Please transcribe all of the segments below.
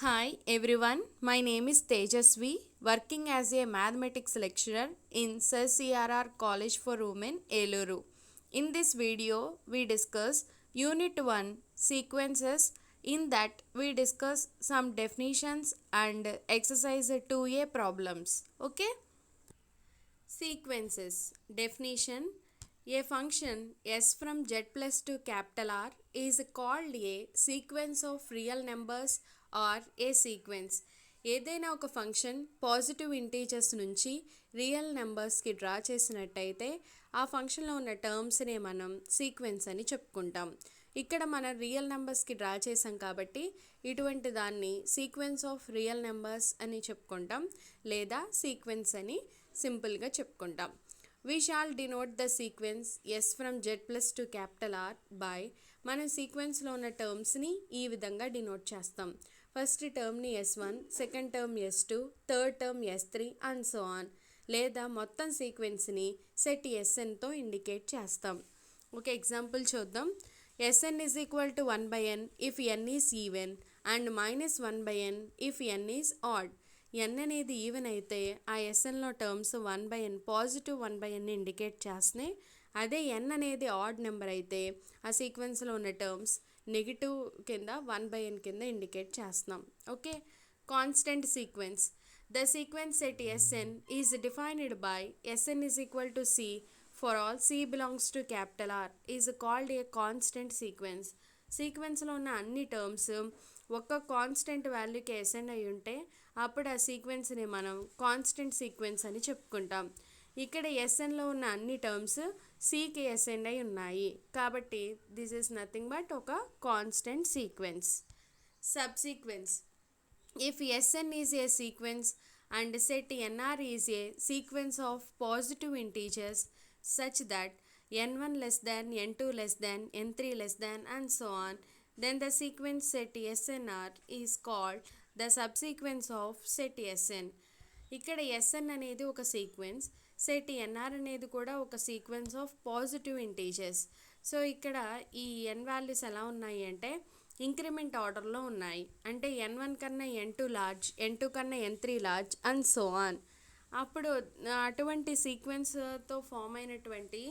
Hi everyone, my name is Tejasvi, working as a mathematics lecturer in Sir CRR College for Women, Eluru. In this video, we discuss Unit 1 sequences. In that, we discuss some definitions and exercise 2A problems. Okay? Sequences. Definition. A function s from z plus to capital R is called a sequence of real numbers or a sequence. ఏదైనా ఒక function positive integers నుంచి real నెంబర్స్కి draw చేసినట్టయితే ఆ ఫంక్షన్లో ఉన్న టర్మ్స్నే మనం sequence అని చెప్పుకుంటాం. ఇక్కడ మనం రియల్ నెంబర్స్కి డ్రా చేసాం కాబట్టి ఇటువంటి దాన్ని సీక్వెన్స్ ఆఫ్ రియల్ నెంబర్స్ అని చెప్పుకుంటాం లేదా సీక్వెన్స్ అని సింపుల్గా చెప్పుకుంటాం. We shall denote the sequence s from z plus to capital R by మన సీక్వెన్స్లో ఉన్న టర్మ్స్ని ఈ విధంగా డినోట్ చేస్తాం. ఫస్ట్ టర్మ్ని s1, second term s2, third term s3 and so on. లేదా మొత్తం సీక్వెన్స్ని సెట్ ఎస్ఎన్తో ఇండికేట్ చేస్తాం. ఒక ఎగ్జాంపుల్ చూద్దాం. Sn is equal to 1 by n if n is even and minus 1 by n if n is odd. n అనేది even అయితే ఆ ఎస్ఎన్లో terms 1 by n positive 1 by n indicate చేస్తున్నాయి. అదే n అనేది ఆడ్ నెంబర్ అయితే ఆ సీక్వెన్స్లో ఉన్న టర్మ్స్ నెగిటివ్ కింద 1 by n కింద ఇండికేట్ చేస్తున్నాం. Okay. Constant sequence. The sequence set Sn is defined by Sn is equal to C for all C belongs to capital R is called a constant sequence. సీక్వెన్స్లో ఉన్న అన్ని terms ఒక్క constant వాల్యూకి ascend అయి ఉంటే అప్పుడు ఆ సీక్వెన్స్ని మనం constant sequence అని చెప్పుకుంటాం. ఇక్కడ ఎస్ఎన్లో ఉన్న అన్ని టర్మ్స్ సికి అసెండ్ అయి ఉన్నాయి కాబట్టి దిస్ ఈజ్ నథింగ్ బట్ ఒక constant sequence. Subsequence. If S N is a sequence and set nr is a sequence of positive integers such that n1 less than n2 less than n3 less than and so on, then the sequence set snr is called the subsequence of set sn. ఇక్కడ sn అనేది ఒక sequence, set nr అనేది కూడా ఒక sequence of positive integers. So ఇక్కడ ఈ n values ఎలా ఉన్నాయి అంటే ఇంక్రిమెంట్ ఆర్డర్లో ఉన్నాయి. అంటే n1 కన్నా n2 లార్జ్, n2 కన్నా n3 large and so on. అప్పుడు అటువంటి సీక్వెన్స్తో ఫామ్ అయినటువంటి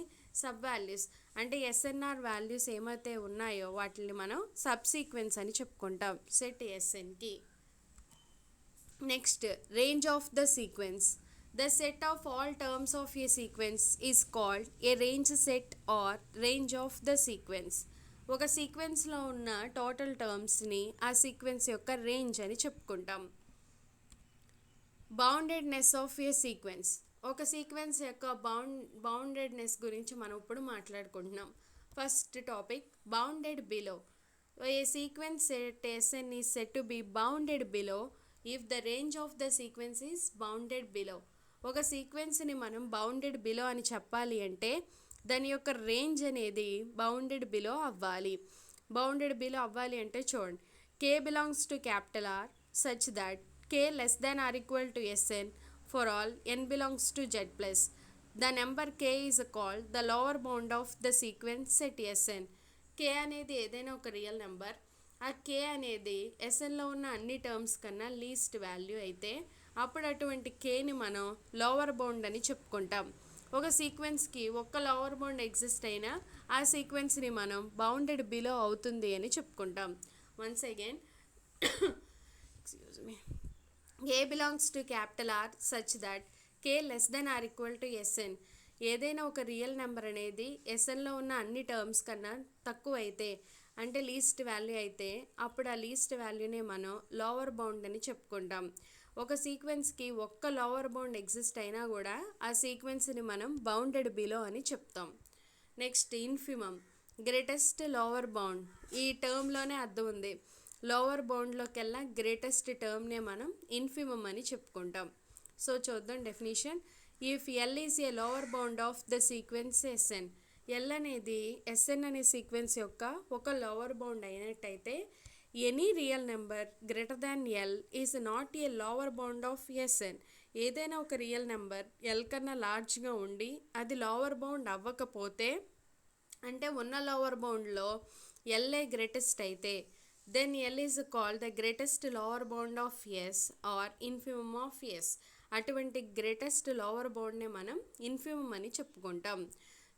సబ్ వాల్యూస్ అంటే ఎస్ఎన్ఆర్ వాల్యూస్ ఏమైతే ఉన్నాయో వాటిని మనం సబ్ సీక్వెన్స్ అని చెప్పుకుంటాం సెట్ ఎస్ఎన్కి. Next, range of the sequence. The set of all terms of a sequence is called a range set or range of the sequence. ఒక సీక్వెన్స్లో ఉన్న టోటల్ టర్మ్స్ని ఆ సీక్వెన్స్ యొక్క రేంజ్ అని చెప్పుకుంటాం. Boundedness of a sequence. ఒక sequence యొక్క boundedness గురించి మనం ఇప్పుడు మాట్లాడుకుంటున్నాం. First topic, bounded below. A sequence set S N is set to be bounded below if the range of the sequence is bounded below. ఒక సీక్వెన్స్ని మనం బౌండెడ్ బిలో అని చెప్పాలి అంటే దాని యొక్క రేంజ్ అనేది బౌండెడ్ బిలో అవ్వాలి. బౌండెడ్ బిలో అవ్వాలి అంటే చూడండి, K belongs to capital R such that K less than or equal to S N for all N belongs to Z plus. The number K is called the lower bound of the sequence set S N. K అనేది ఏదైనా ఒక real number, ఆ కే అనేది ఎస్ఎన్లో ఉన్న అన్ని terms కన్నా least value అయితే అప్పుడు అటువంటి కేని మనం లోవర్ బౌండ్ అని చెప్పుకుంటాం. ఒక సీక్వెన్స్కి ఒక్క లోవర్ బౌండ్ ఎగ్జిస్ట్ అయినా ఆ సీక్వెన్స్ని మనం బౌండెడ్ బిలో అవుతుంది అని చెప్పుకుంటాం. Once again, excuse me, a belongs to capital R such that K less than or equal to S N. ఏదైనా ఒక రియల్ నెంబర్ అనేది ఎస్ఎన్లో ఉన్న అన్ని టర్మ్స్ కన్నా తక్కువ అయితే అంటే లీస్ట్ వాల్యూ అయితే అప్పుడు ఆ లీస్ట్ వాల్యూనే మనం లోవర్ బౌండ్ అని చెప్పుకుంటాం. ఒక సీక్వెన్స్కి ఒక్క లోవర్ బౌండ్ ఎగ్జిస్ట్ అయినా కూడా ఆ సీక్వెన్స్ని మనం బౌండెడ్ బిలో అని చెప్తాం. Next, infimum, greatest lower bound. ఈ టర్మ్లోనే అర్థం ఉంది. లోవర్ బౌండ్లోకెల్లా గ్రేటెస్ట్ టర్మ్నే మనం ఇన్ఫిమమ్ అని చెప్పుకుంటాం. సో చూద్దాం definition. If L is a lower bound of the sequence S N. L అనేది ఎస్ఎన్ అనే సీక్వెన్స్ యొక్క ఒక లోవర్ బౌండ్ అయినట్టయితే any real number greater than L is not a lower bound of S N. ఏదైనా ఒక రియల్ నెంబర్ ఎల్ కన్నా లార్జ్గా ఉండి అది లోవర్ బౌండ్ అవ్వకపోతే అంటే ఉన్న లోవర్ బౌండ్లో ఎల్ఏ గ్రేటెస్ట్ అయితే then L is called the greatest lower bound of S or infimum of S. అటువంటి గ్రేటెస్ట్ లోవర్ బౌండ్నే మనం ఇన్ఫిమమ్ అని చెప్పుకుంటాం.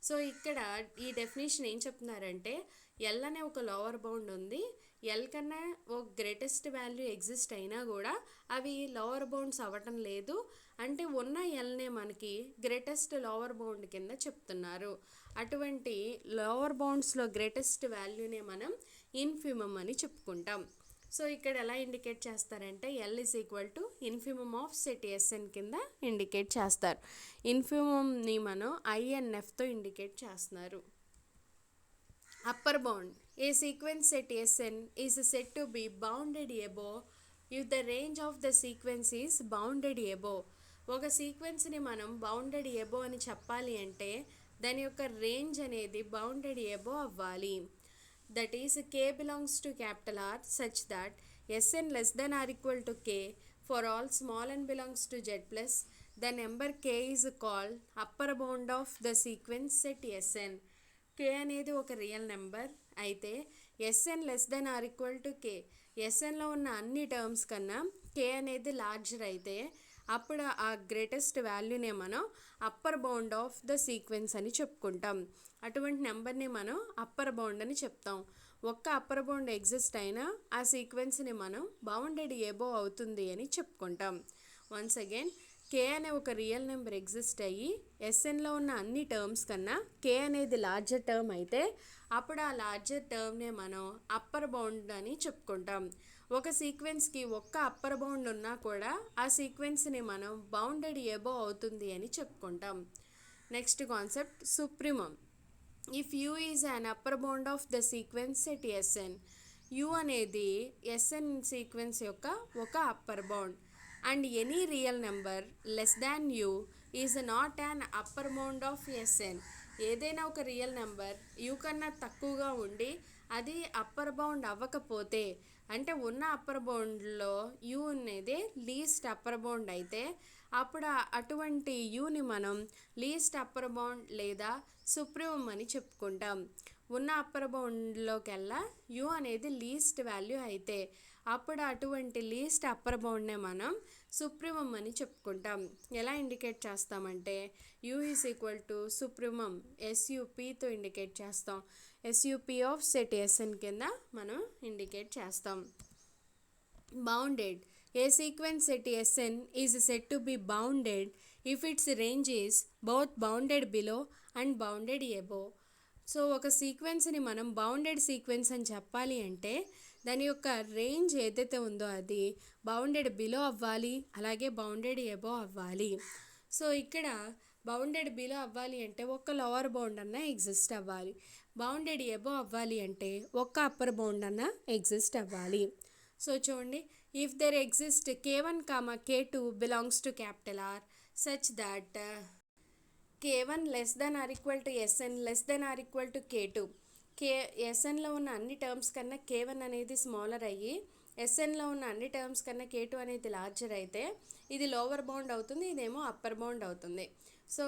సో ఇక్కడ ఈ డెఫినేషన్ ఏం చెప్తున్నారంటే ఎల్ అనే ఒక లోవర్ బౌండ్ ఉంది, ఎల్ కన్నా ఒక గ్రేటెస్ట్ వాల్యూ ఎగ్జిస్ట్ అయినా కూడా అవి లోవర్ బౌండ్స్ అవ్వటం లేదు, అంటే ఉన్న ఎల్నే మనకి గ్రేటెస్ట్ లోవర్ బౌండ్ కింద చెప్తున్నారు. అటువంటి లోవర్ బౌండ్స్లో గ్రేటెస్ట్ వాల్యూనే మనం ఇన్ఫిమమ్ అని చెప్పుకుంటాం. సో ఇక్కడ ఎలా ఇండికేట్ చేస్తారంటే L is equal to infimum of set S N కింద ఇండికేట్ చేస్తారు. ఇన్ఫిమమ్ని మనం ఐఎన్ఎఫ్తో ఇండికేట్ చేస్తున్నారు. Upper bound a sequence set S N is set to be bounded above if the range of the sequence is bounded above. ఒక సీక్వెన్స్ని మనం bounded above అని చెప్పాలి అంటే దాని యొక్క రేంజ్ అనేది బౌండెడ్ ఎబో అవ్వాలి. That is k belongs to capital R such that Sn less than or equal to k for all small n belongs to Z plus the number k is called upper bound of the sequence set Sn. k అనేది ఒక real number అయితే Sn less than or equal to k, Snలో ఉన్న అన్ని terms కన్నా k అనేది larger అయితే అప్పుడు ఆ గ్రేటెస్ట్ వాల్యూనే మనం upper bound of the sequence అని చెప్పుకుంటాం. అటువంటి నెంబర్ని మనం అప్పర్ బౌండ్ అని చెప్తాం. ఒక్క అప్పర్ బౌండ్ ఎగ్జిస్ట్ అయినా ఆ సీక్వెన్స్ని మనం బౌండెడ్ ఎబో అవుతుంది అని చెప్పుకుంటాం. వన్స్ అగైన్ కే అనే ఒక రియల్ నెంబర్ ఎగ్జిస్ట్ అయ్యి ఎస్ఎన్లో ఉన్న అన్ని టర్మ్స్ కన్నా కే అనేది లార్జర్ టర్మ్ అయితే అప్పుడు ఆ లార్జర్ టర్మ్నే మనం అప్పర్ బౌండ్ అని చెప్పుకుంటాం. ఒక సీక్వెన్స్కి ఒక్క అప్పర్ బౌండ్ ఉన్నా కూడా ఆ సీక్వెన్స్ని మనం బౌండెడ్ ఎబో అవుతుంది అని చెప్పుకుంటాం. Next concept supremum. If U is an upper bound of the sequence set S N, U అనేది ఎస్ఎన్ సీక్వెన్స్ యొక్క ఒక upper bound and any real number less than U is not an upper bound of S N. ఏదైనా ఒక real number you కన్నా తక్కువగా ఉండి అది upper bound అవ్వకపోతే, అంటే ఉన్న అప్పర్ బౌండ్లో యూ అనేది లీస్ట్ అప్పర్ బౌండ్ అయితే అప్పుడు అటువంటి యూని మనం లీస్ట్ అప్పర్ బౌండ్ లేదా సుప్రీమమ్ అని చెప్పుకుంటాం. ఉన్న అప్పర్ బౌండ్లోకెల్లా యూ అనేది లీస్ట్ వాల్యూ అయితే అప్పుడు అటువంటి లీస్ట్ అప్పర్ బౌండ్నే మనం సుప్రీమమ్ అని చెప్పుకుంటాం. ఎలా ఇండికేట్ చేస్తామంటే U is equal to supremum ఎస్యూపీతో ఇండికేట్ చేస్తాం. ఎస్యూపీ ఆఫ్ సెట్ ఎస్ఎన్ కింద మనం ఇండికేట్ చేస్తాం. Bounded a sequence set S N is set to be bounded if its range is both bounded below and bounded above. So ఒక సీక్వెన్స్ని మనం bounded sequence అని చెప్పాలి అంటే దాని యొక్క రేంజ్ ఏదైతే ఉందో అది బౌండెడ్ బిలో అవ్వాలి, అలాగే బౌండెడ్ ఎబో అవ్వాలి. సో ఇక్కడ బౌండెడ్ బిలో అవ్వాలి అంటే ఒక్క లోవర్ బౌండ్ అన్న ఎగ్జిస్ట్ అవ్వాలి, బౌండెడ్ ఎబో అవ్వాలి అంటే ఒక్క అప్పర్ బౌండ్ అన్న ఎగ్జిస్ట్ అవ్వాలి. సో చూడండి, if there exist k1, k2 belongs to capital R such that k1 less than or equal to Sn less than or equal to k2. Snలో ఉన్న అన్ని terms కన్నా k1 అనేది స్మాలర్ అయ్యి Snలో ఉన్న అన్ని టర్మ్స్ కన్నా k2 అనేది లార్జర్ అయితే ఇది లోవర్ బౌండ్ అవుతుంది, ఇదేమో అప్పర్ బౌండ్ అవుతుంది. సో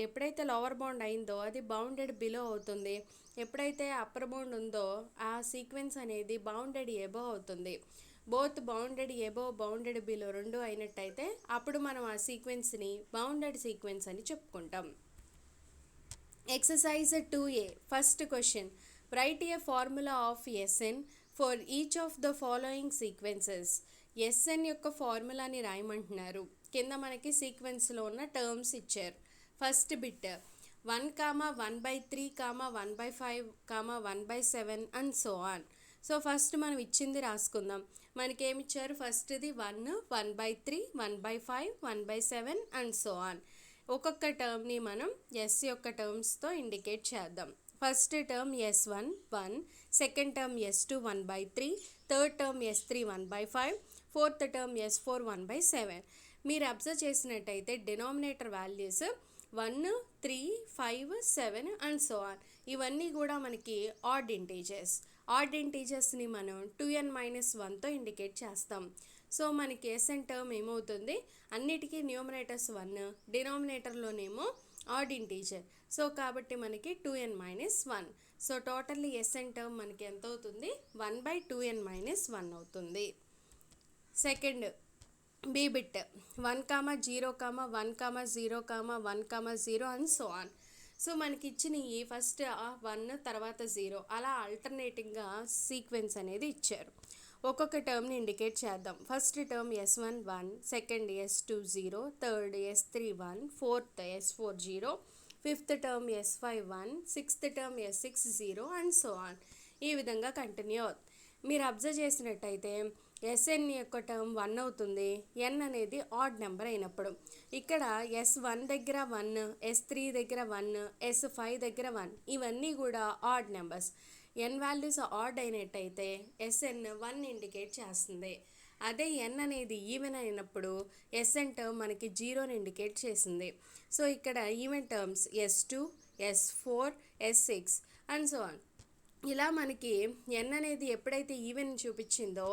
ఎప్పుడైతే లోవర్ బౌండ్ అయిందో అది బౌండెడ్ బిలో అవుతుంది, ఎప్పుడైతే అప్పర్ బౌండ్ ఉందో ఆ సీక్వెన్స్ అనేది బౌండెడ్ ఎబో అవుతుంది. Both bounded above bounded below రెండు అయినట్టయితే అప్పుడు మనం ఆ సీక్వెన్స్ని బౌండెడ్ సీక్వెన్స్ అని చెప్పుకుంటాం. Exercise 2A first question, right A formula of Sn for each of the following sequences. Sn యొక్క ఫార్ములాని రాయమంటున్నారు. కింద మనకి సీక్వెన్స్లో ఉన్న టర్మ్స్ ఇచ్చారు. First bit 1, 1/3, 1/5, 1/7 and so on. So first మనం ఇచ్చింది రాసుకుందాం. మనకేమిచ్చారు, ఫస్ట్ది 1, 1/3, 1/5, 1/7 అండ్ సో ఆన్. ఒక్కొక్క టర్మ్ని మనం ఎస్ యొక్క టర్మ్స్తో ఇండికేట్ చేద్దాం. First term S1 1, second term S2 1/3, third term S3 1/5, fourth term S4 1/7. మీరు అబ్జర్వ్ చేసినట్టయితే denominator values 1, 3, 5, 7 and so on. ఇవన్నీ కూడా మనకి ఆడ్ ఇంటీజర్స్. ఆడ్ ఇంటీజర్స్ని మనం 2n-1తో ఇండికేట్ చేస్తాం. సో మనకి Sn టర్మ్ ఏమవుతుంది, అన్నిటికీ న్యూమరేటర్స్ 1, డినామినేటర్లోనేమో ఆడ్ ఇంటీజర్. సో కాబట్టి మనకి 2n-1. So totally SN term మనకి ఎంత అవుతుంది 1/2n-1 అవుతుంది. Second B bit 1, 0, 1, 0, 1, 0 and so on. So మనకి ఇచ్చిన ఈ ఫస్ట్ 1 తర్వాత 0 అలా ఆల్టర్నేటింగ్గా సీక్వెన్స్ అనేది ఇచ్చారు. ఒక్కొక్క టర్మ్ని ఇండికేట్ చేద్దాం. First term S1 1, second S2 0, third S3 1, fourth S4 0, fifth term S5 1, sixth term S6 0 and so on. ఈ విధంగా కంటిన్యూ అవుతుంది. మీరు అబ్జర్వ్ చేసినట్టయితే ఎస్ఎన్ యొక్క టర్మ్ 1 అవుతుంది, ఎన్ అనేది ఆడ్ నెంబర్ అయినప్పుడు. ఇక్కడ S1 దగ్గర 1, S3 దగ్గర 1, S5 దగ్గర 1, ఇవన్నీ కూడా ఆడ్ నెంబర్స్. ఎన్ వాల్యూస్ ఆడ్ అయినట్టయితే ఎస్ఎన్ 1 ఇండికేట్ చేస్తుంది. అదే ఎన్ అనేది ఈవెన్ అయినప్పుడు ఎస్ఎన్ టర్మ్ మనకి 0ని ఇండికేట్ చేసింది. సో ఇక్కడ even terms S2, S4, S6 and so on. ఇలా మనకి ఎన్ అనేది ఎప్పుడైతే ఈవెన్ చూపించిందో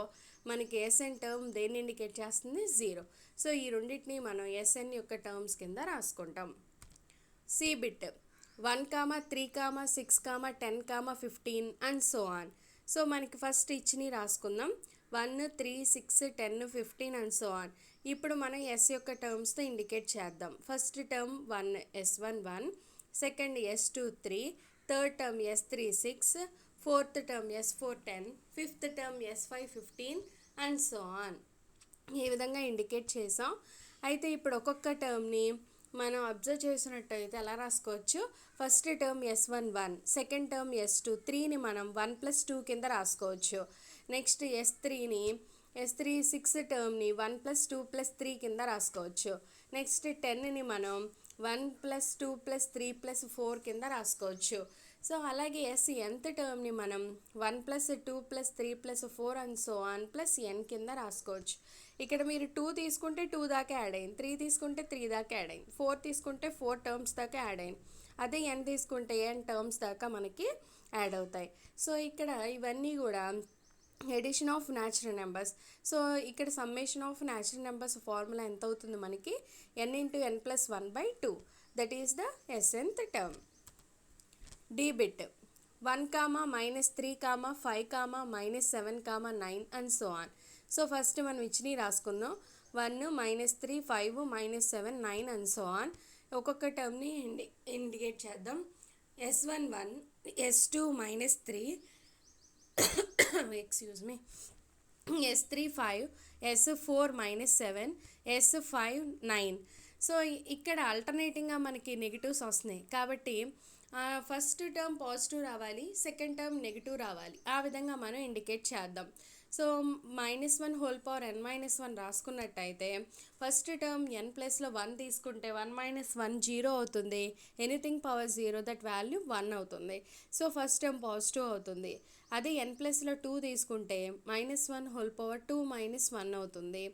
మనకి ఎస్ఎన్ టర్మ్ దేన్ని ఇండికేట్ చేస్తుంది 0. సో ఈ రెండింటిని మనం ఎస్ఎన్ యొక్క టర్మ్స్ కింద రాసుకుంటాం. C bit 1, 3, 6, 10, 15 and so on. So మనకి ఫస్ట్ ఇచ్చిని రాసుకుందాం. 1, 3, 6, 10, 15 అండ్ సో ఆన్. ఇప్పుడు మనం ఎస్ యొక్క టర్మ్స్తో ఇండికేట్ చేద్దాం. First term 1 S1 1, second S2 3, third term S3 6, fourth term S4 10, fifth term S5 15 and so on. ఈ విధంగా ఇండికేట్ చేసాం. అయితే ఇప్పుడు ఒక్కొక్క టర్మ్ని మనం అబ్జర్వ్ చేసినట్టయితే ఎలా రాసుకోవచ్చు. First term S1 1, second term S2 3ని మనం 1+2 కింద రాసుకోవచ్చు. నెక్స్ట్ S3 6 టర్మ్ని 1+2+3 కింద రాసుకోవచ్చు. నెక్స్ట్ 10ని మనం 1+2+3+4 కింద రాసుకోవచ్చు. సో అలాగే nth టర్మ్ని మనం 1+2+3+4 అండ్ సో ఆన్ ప్లస్ ఎన్ కింద రాసుకోవచ్చు. ఇక్కడ మీరు 2 తీసుకుంటే 2 దాకా యాడ్ అయింది, 3 తీసుకుంటే 3 దాకా యాడ్ అయింది, 4 తీసుకుంటే 4 టర్మ్స్ దాకా యాడ్ అయింది. అదే n తీసుకుంటే n టర్మ్స్ దాకా మనకి యాడ్ అవుతాయి. సో ఇక్కడ ఇవన్నీ కూడా addition of natural numbers. So ఇక్కడ summation of natural numbers formula ఎంత అవుతుంది మనకి n×n+1/2, that is the nth term. D bit 1, -3, 5, -7, 9 and so on. So first మనం ఇచ్చిని రాసుకుందాం. 1, -3, 5, -7, 9 అండ్ సో ఆన్. ఒక్కొక్క టర్మ్ని ఇండికేట్ చేద్దాం. S1 1, S2 -3, excuse me, S3 5, S4 -7, S5 9. So ఇక్కడ ఆల్టర్నేటింగ్గా మనకి నెగిటివ్స్ వస్తున్నాయి కాబట్టి ఫస్ట్ టర్మ్ పాజిటివ్ రావాలి, సెకండ్ టర్మ్ నెగిటివ్ రావాలి. ఆ విధంగా మనం ఇండికేట్ చేద్దాం. సో -1n-1 రాసుకున్నట్టయితే ఫస్ట్ టర్మ్ n ప్లస్లో 1 తీసుకుంటే 1 - 1 0 అవుతుంది. ఎనీథింగ్ పవర్ 0 దట్ వాల్యూ 1 అవుతుంది. సో ఫస్ట్ టర్మ్ పాజిటివ్ అవుతుంది. అదే n ప్లస్లో 2 తీసుకుంటే -1 -1 అవుతుంది.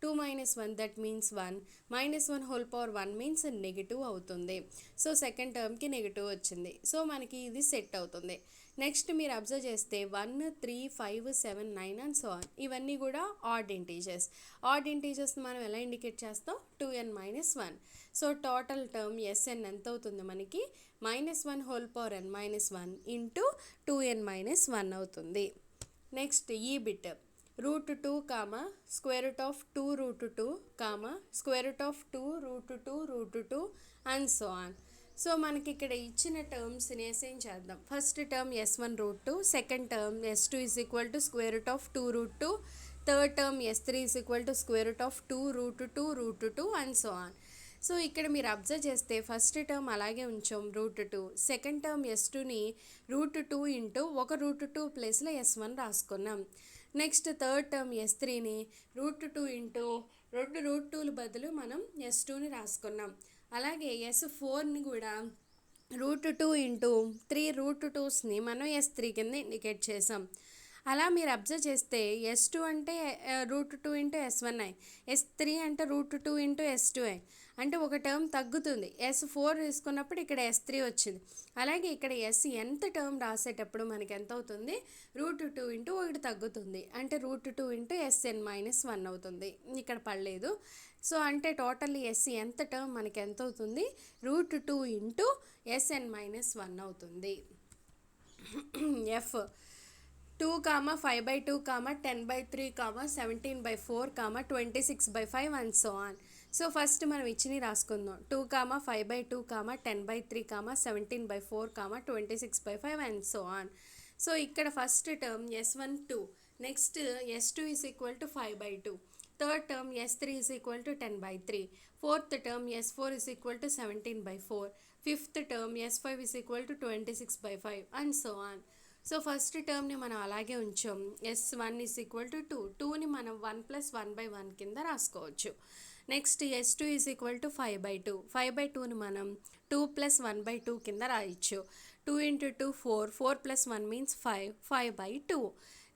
2 - 1 దట్ మీన్స్ 1, -1 మీన్స్ నెగిటివ్ అవుతుంది. సో సెకండ్ టర్మ్కి నెగిటివ్ వచ్చింది. సో మనకి ఇది సెట్ అవుతుంది. నెక్స్ట్ మీరు అబ్జర్వ్ చేస్తే 1, 3, 5, 7, 9 అండ్ సో ఆన్. ఇవన్నీ కూడా ఆడ్ ఇంటీజర్స్. ఆడ్ ఇంటీజర్స్ని మనం ఎలా ఇండికేట్ చేస్తాం 2n-1. So total term SN ఎంత అవుతుంది మనకి -1n-1 ఇంటూ 2n-1 అవుతుంది. నెక్స్ట్ ఈ bit √2, √2, √2 and so on. So మనకి ఇక్కడ ఇచ్చిన టర్మ్స్ని అసైన్ చేద్దాం. First term S1 √2, second term S2 √2, third term S3 √2 and so on. So ఇక్కడ మీరు అబ్జర్వ్ చేస్తే ఫస్ట్ టర్మ్ అలాగే ఉంచాం √2, సెకండ్ టర్మ్ S2ని √2 ఇంటూ ఒక √2 ప్లేస్లో S1 రాసుకున్నాం. నెక్స్ట్ థర్డ్ టర్మ్ S3ని √2 ఇంటూ 2 √2ల బదులు మనం S2ని రాసుకున్నాం. అలాగే S4ని కూడా √2 ఇంటూ 3 √2స్ని మనం S3 కింద ఇండికేట్ చేసాం. అలా మీరు అబ్జర్వ్ చేస్తే S2 అంటే √2 ఇంటూ S1 అయ్యి, S3 అంటే √2 ఇంటూ S2 అయ్యి, అంటే ఒక టర్మ్ తగ్గుతుంది. S4 తీసుకున్నప్పుడు ఇక్కడ S3 వచ్చింది. అలాగే ఇక్కడ nth టర్మ్ రాసేటప్పుడు మనకి ఎంత అవుతుంది √2 ఇంటూ 1 తగ్గుతుంది, అంటే √2 ఇంటూ Sn-1 అవుతుంది. ఇక్కడ పడలేదు. సో అంటే టోటల్ nth టర్మ్ మనకి ఎంత అవుతుంది √2 ఇంటూ Sn-1 అవుతుంది. F 2, 5/2, 10/3, 17/4, 26/5 and so on. So first మనం ఇచ్చినవి రాసుకుందాం. 2, 5/2, 10/3, 17/4, 26/5 అండ్ సో ఆన్. సో ఇక్కడ first term S1 2, next S2 is equal to 5/2, third term S3 is equal to 10/3, fourth term S4 is equal to 17/4, fifth term S5 is equal to 26/5 and so on. So first టర్మ్ని మనం అలాగే ఉంచాం. S1 is equal to 2, 2ని మనం 1 + 1/1 కింద రాసుకోవచ్చు. Next S2 is equal to 5/2, 5/2ని మనం 2 + 1/2 కింద రాయొచ్చు. 2 × 2 4, 4 + 1 means 5, 5/2.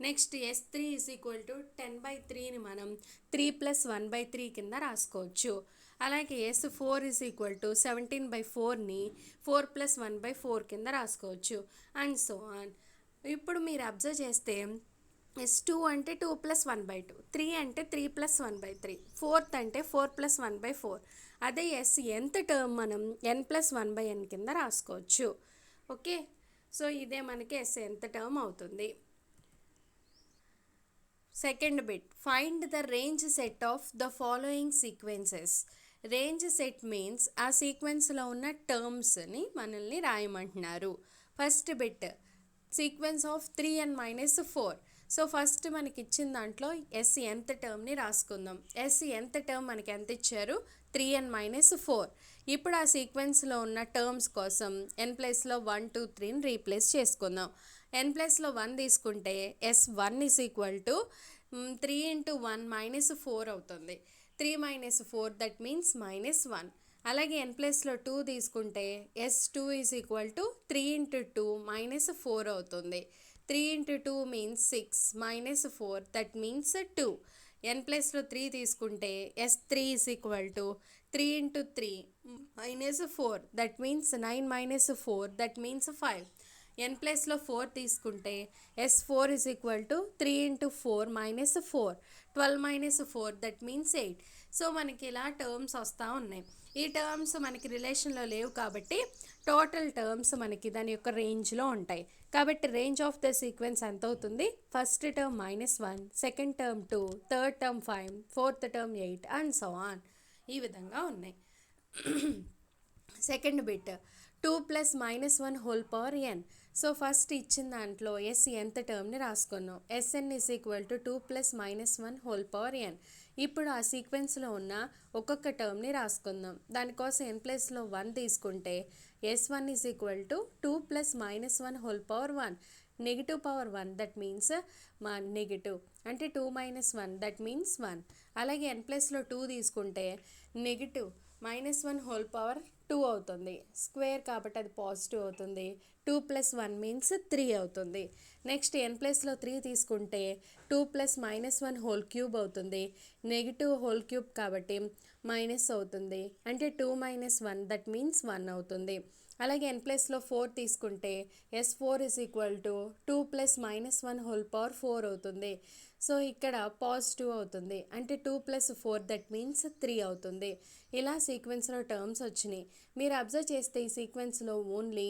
Next S3 is equal to 10/3ని మనం 3 + 1/3 కింద రాసుకోవచ్చు. అలాగే S4 ఈజ్ ఈక్వల్ టు 17/4ని 4 + 1/4 కింద రాసుకోవచ్చు అండ్ సో ఆన్. ఇప్పుడు మీరు అబ్జర్వ్ చేస్తే S2 అంటే 2 + 1/2, 3 అంటే 3 + 1/3, ఫోర్త్ అంటే 4 + 1/4. అదే nth టర్మ్ మనం n + 1/n కింద రాసుకోవచ్చు. ఓకే, సో ఇదే మనకి nth టర్మ్ అవుతుంది. Second bit, find the range set of the following sequences. Range set means ఆ సీక్వెన్స్లో ఉన్న టర్మ్స్ని మనల్ని రాయమంటున్నారు. First bit, sequence of 3n - 4. So first మనకి ఇచ్చిన దాంట్లో nth టర్మ్ని రాసుకుందాం. nth టర్మ్ మనకి ఎంత ఇచ్చారు? 3n - 4. ఇప్పుడు ఆ సీక్వెన్స్లో ఉన్న టర్మ్స్ కోసం n ప్లేస్లో 1, 2, 3ని రీప్లేస్ చేసుకుందాం. n ప్లేస్లో 1 తీసుకుంటే S1 ఈజ్ ఈక్వల్ టు 3 × 1 - 4 అవుతుంది. 3 - 4 దట్ మీన్స్ -1. అలాగే n ప్లేస్లో 2 తీసుకుంటే S2 ఈజ్ ఈక్వల్ టు 3 × 2 - 4 అవుతుంది. 3 × 2 మీన్స్ 6, -4 దట్ మీన్స్ 2. n ప్లేస్లో 3 తీసుకుంటే S3 is equal to 3 × 3 - 4 that means 9 - 4 that means 5. n ప్లేస్లో 4 తీసుకుంటే S4 is equal to 3 × 4 - 4, 12 - 4 that means 8. So మనకి ఇలా టర్మ్స్ వస్తూ ఉన్నాయి. ఈ టర్మ్స్ మనకి రిలేషన్లో లేవు కాబట్టి టోటల్ టర్మ్స్ మనకి దాని యొక్క రేంజ్లో ఉంటాయి. కాబట్టి రేంజ్ ఆఫ్ ద సీక్వెన్స్ ఎంత అవుతుంది? First term -1, second term 2, third term 5, fourth term 8 and so on. ఈ విధంగా ఉన్నాయి. Second bit, 2 + -1 whole power n. So first ఇచ్చిన దాంట్లో nth టర్మ్ని రాసుకున్నాం. Sn is equal to 2 + -1 whole power n. ఇప్పుడు ఆ సీక్వెన్స్లో ఉన్న ఒక్కొక్క టర్మ్ని రాసుకుందాం. దానికోసం n ప్లేస్లో 1 తీసుకుంటే S1 is equal to 2 + -1 whole power 1, negative power 1 that means negative, అంటే 2 - 1 దట్ మీన్స్ 1. అలాగే n ప్లేస్లో 2 తీసుకుంటే నెగిటివ్ -1 హోల్ పవర్ 2 అవుతుంది. స్క్వేర్ కాబట్టి అది పాజిటివ్ అవుతుంది. 2 + 1 మీన్స్ 3 అవుతుంది. నెక్స్ట్ n ప్లేస్లో 3 తీసుకుంటే 2 + -1 హోల్ క్యూబ్ అవుతుంది. నెగిటివ్ హోల్ క్యూబ్ కాబట్టి మైనస్ అవుతుంది, అంటే 2 - 1 దట్ మీన్స్ 1 అవుతుంది. అలాగే n ప్లేస్లో 4 తీసుకుంటే S4 is equal to 2 + -1 whole power 4 అవుతుంది. సో ఇక్కడ పాజిటివ్ అవుతుంది, అంటే 2 + 4 దట్ మీన్స్ 3 అవుతుంది. ఇలా సీక్వెన్స్లో టర్మ్స్ వచ్చినాయి. మీరు అబ్జర్వ్ చేస్తే ఈ సీక్వెన్స్లో ఓన్లీ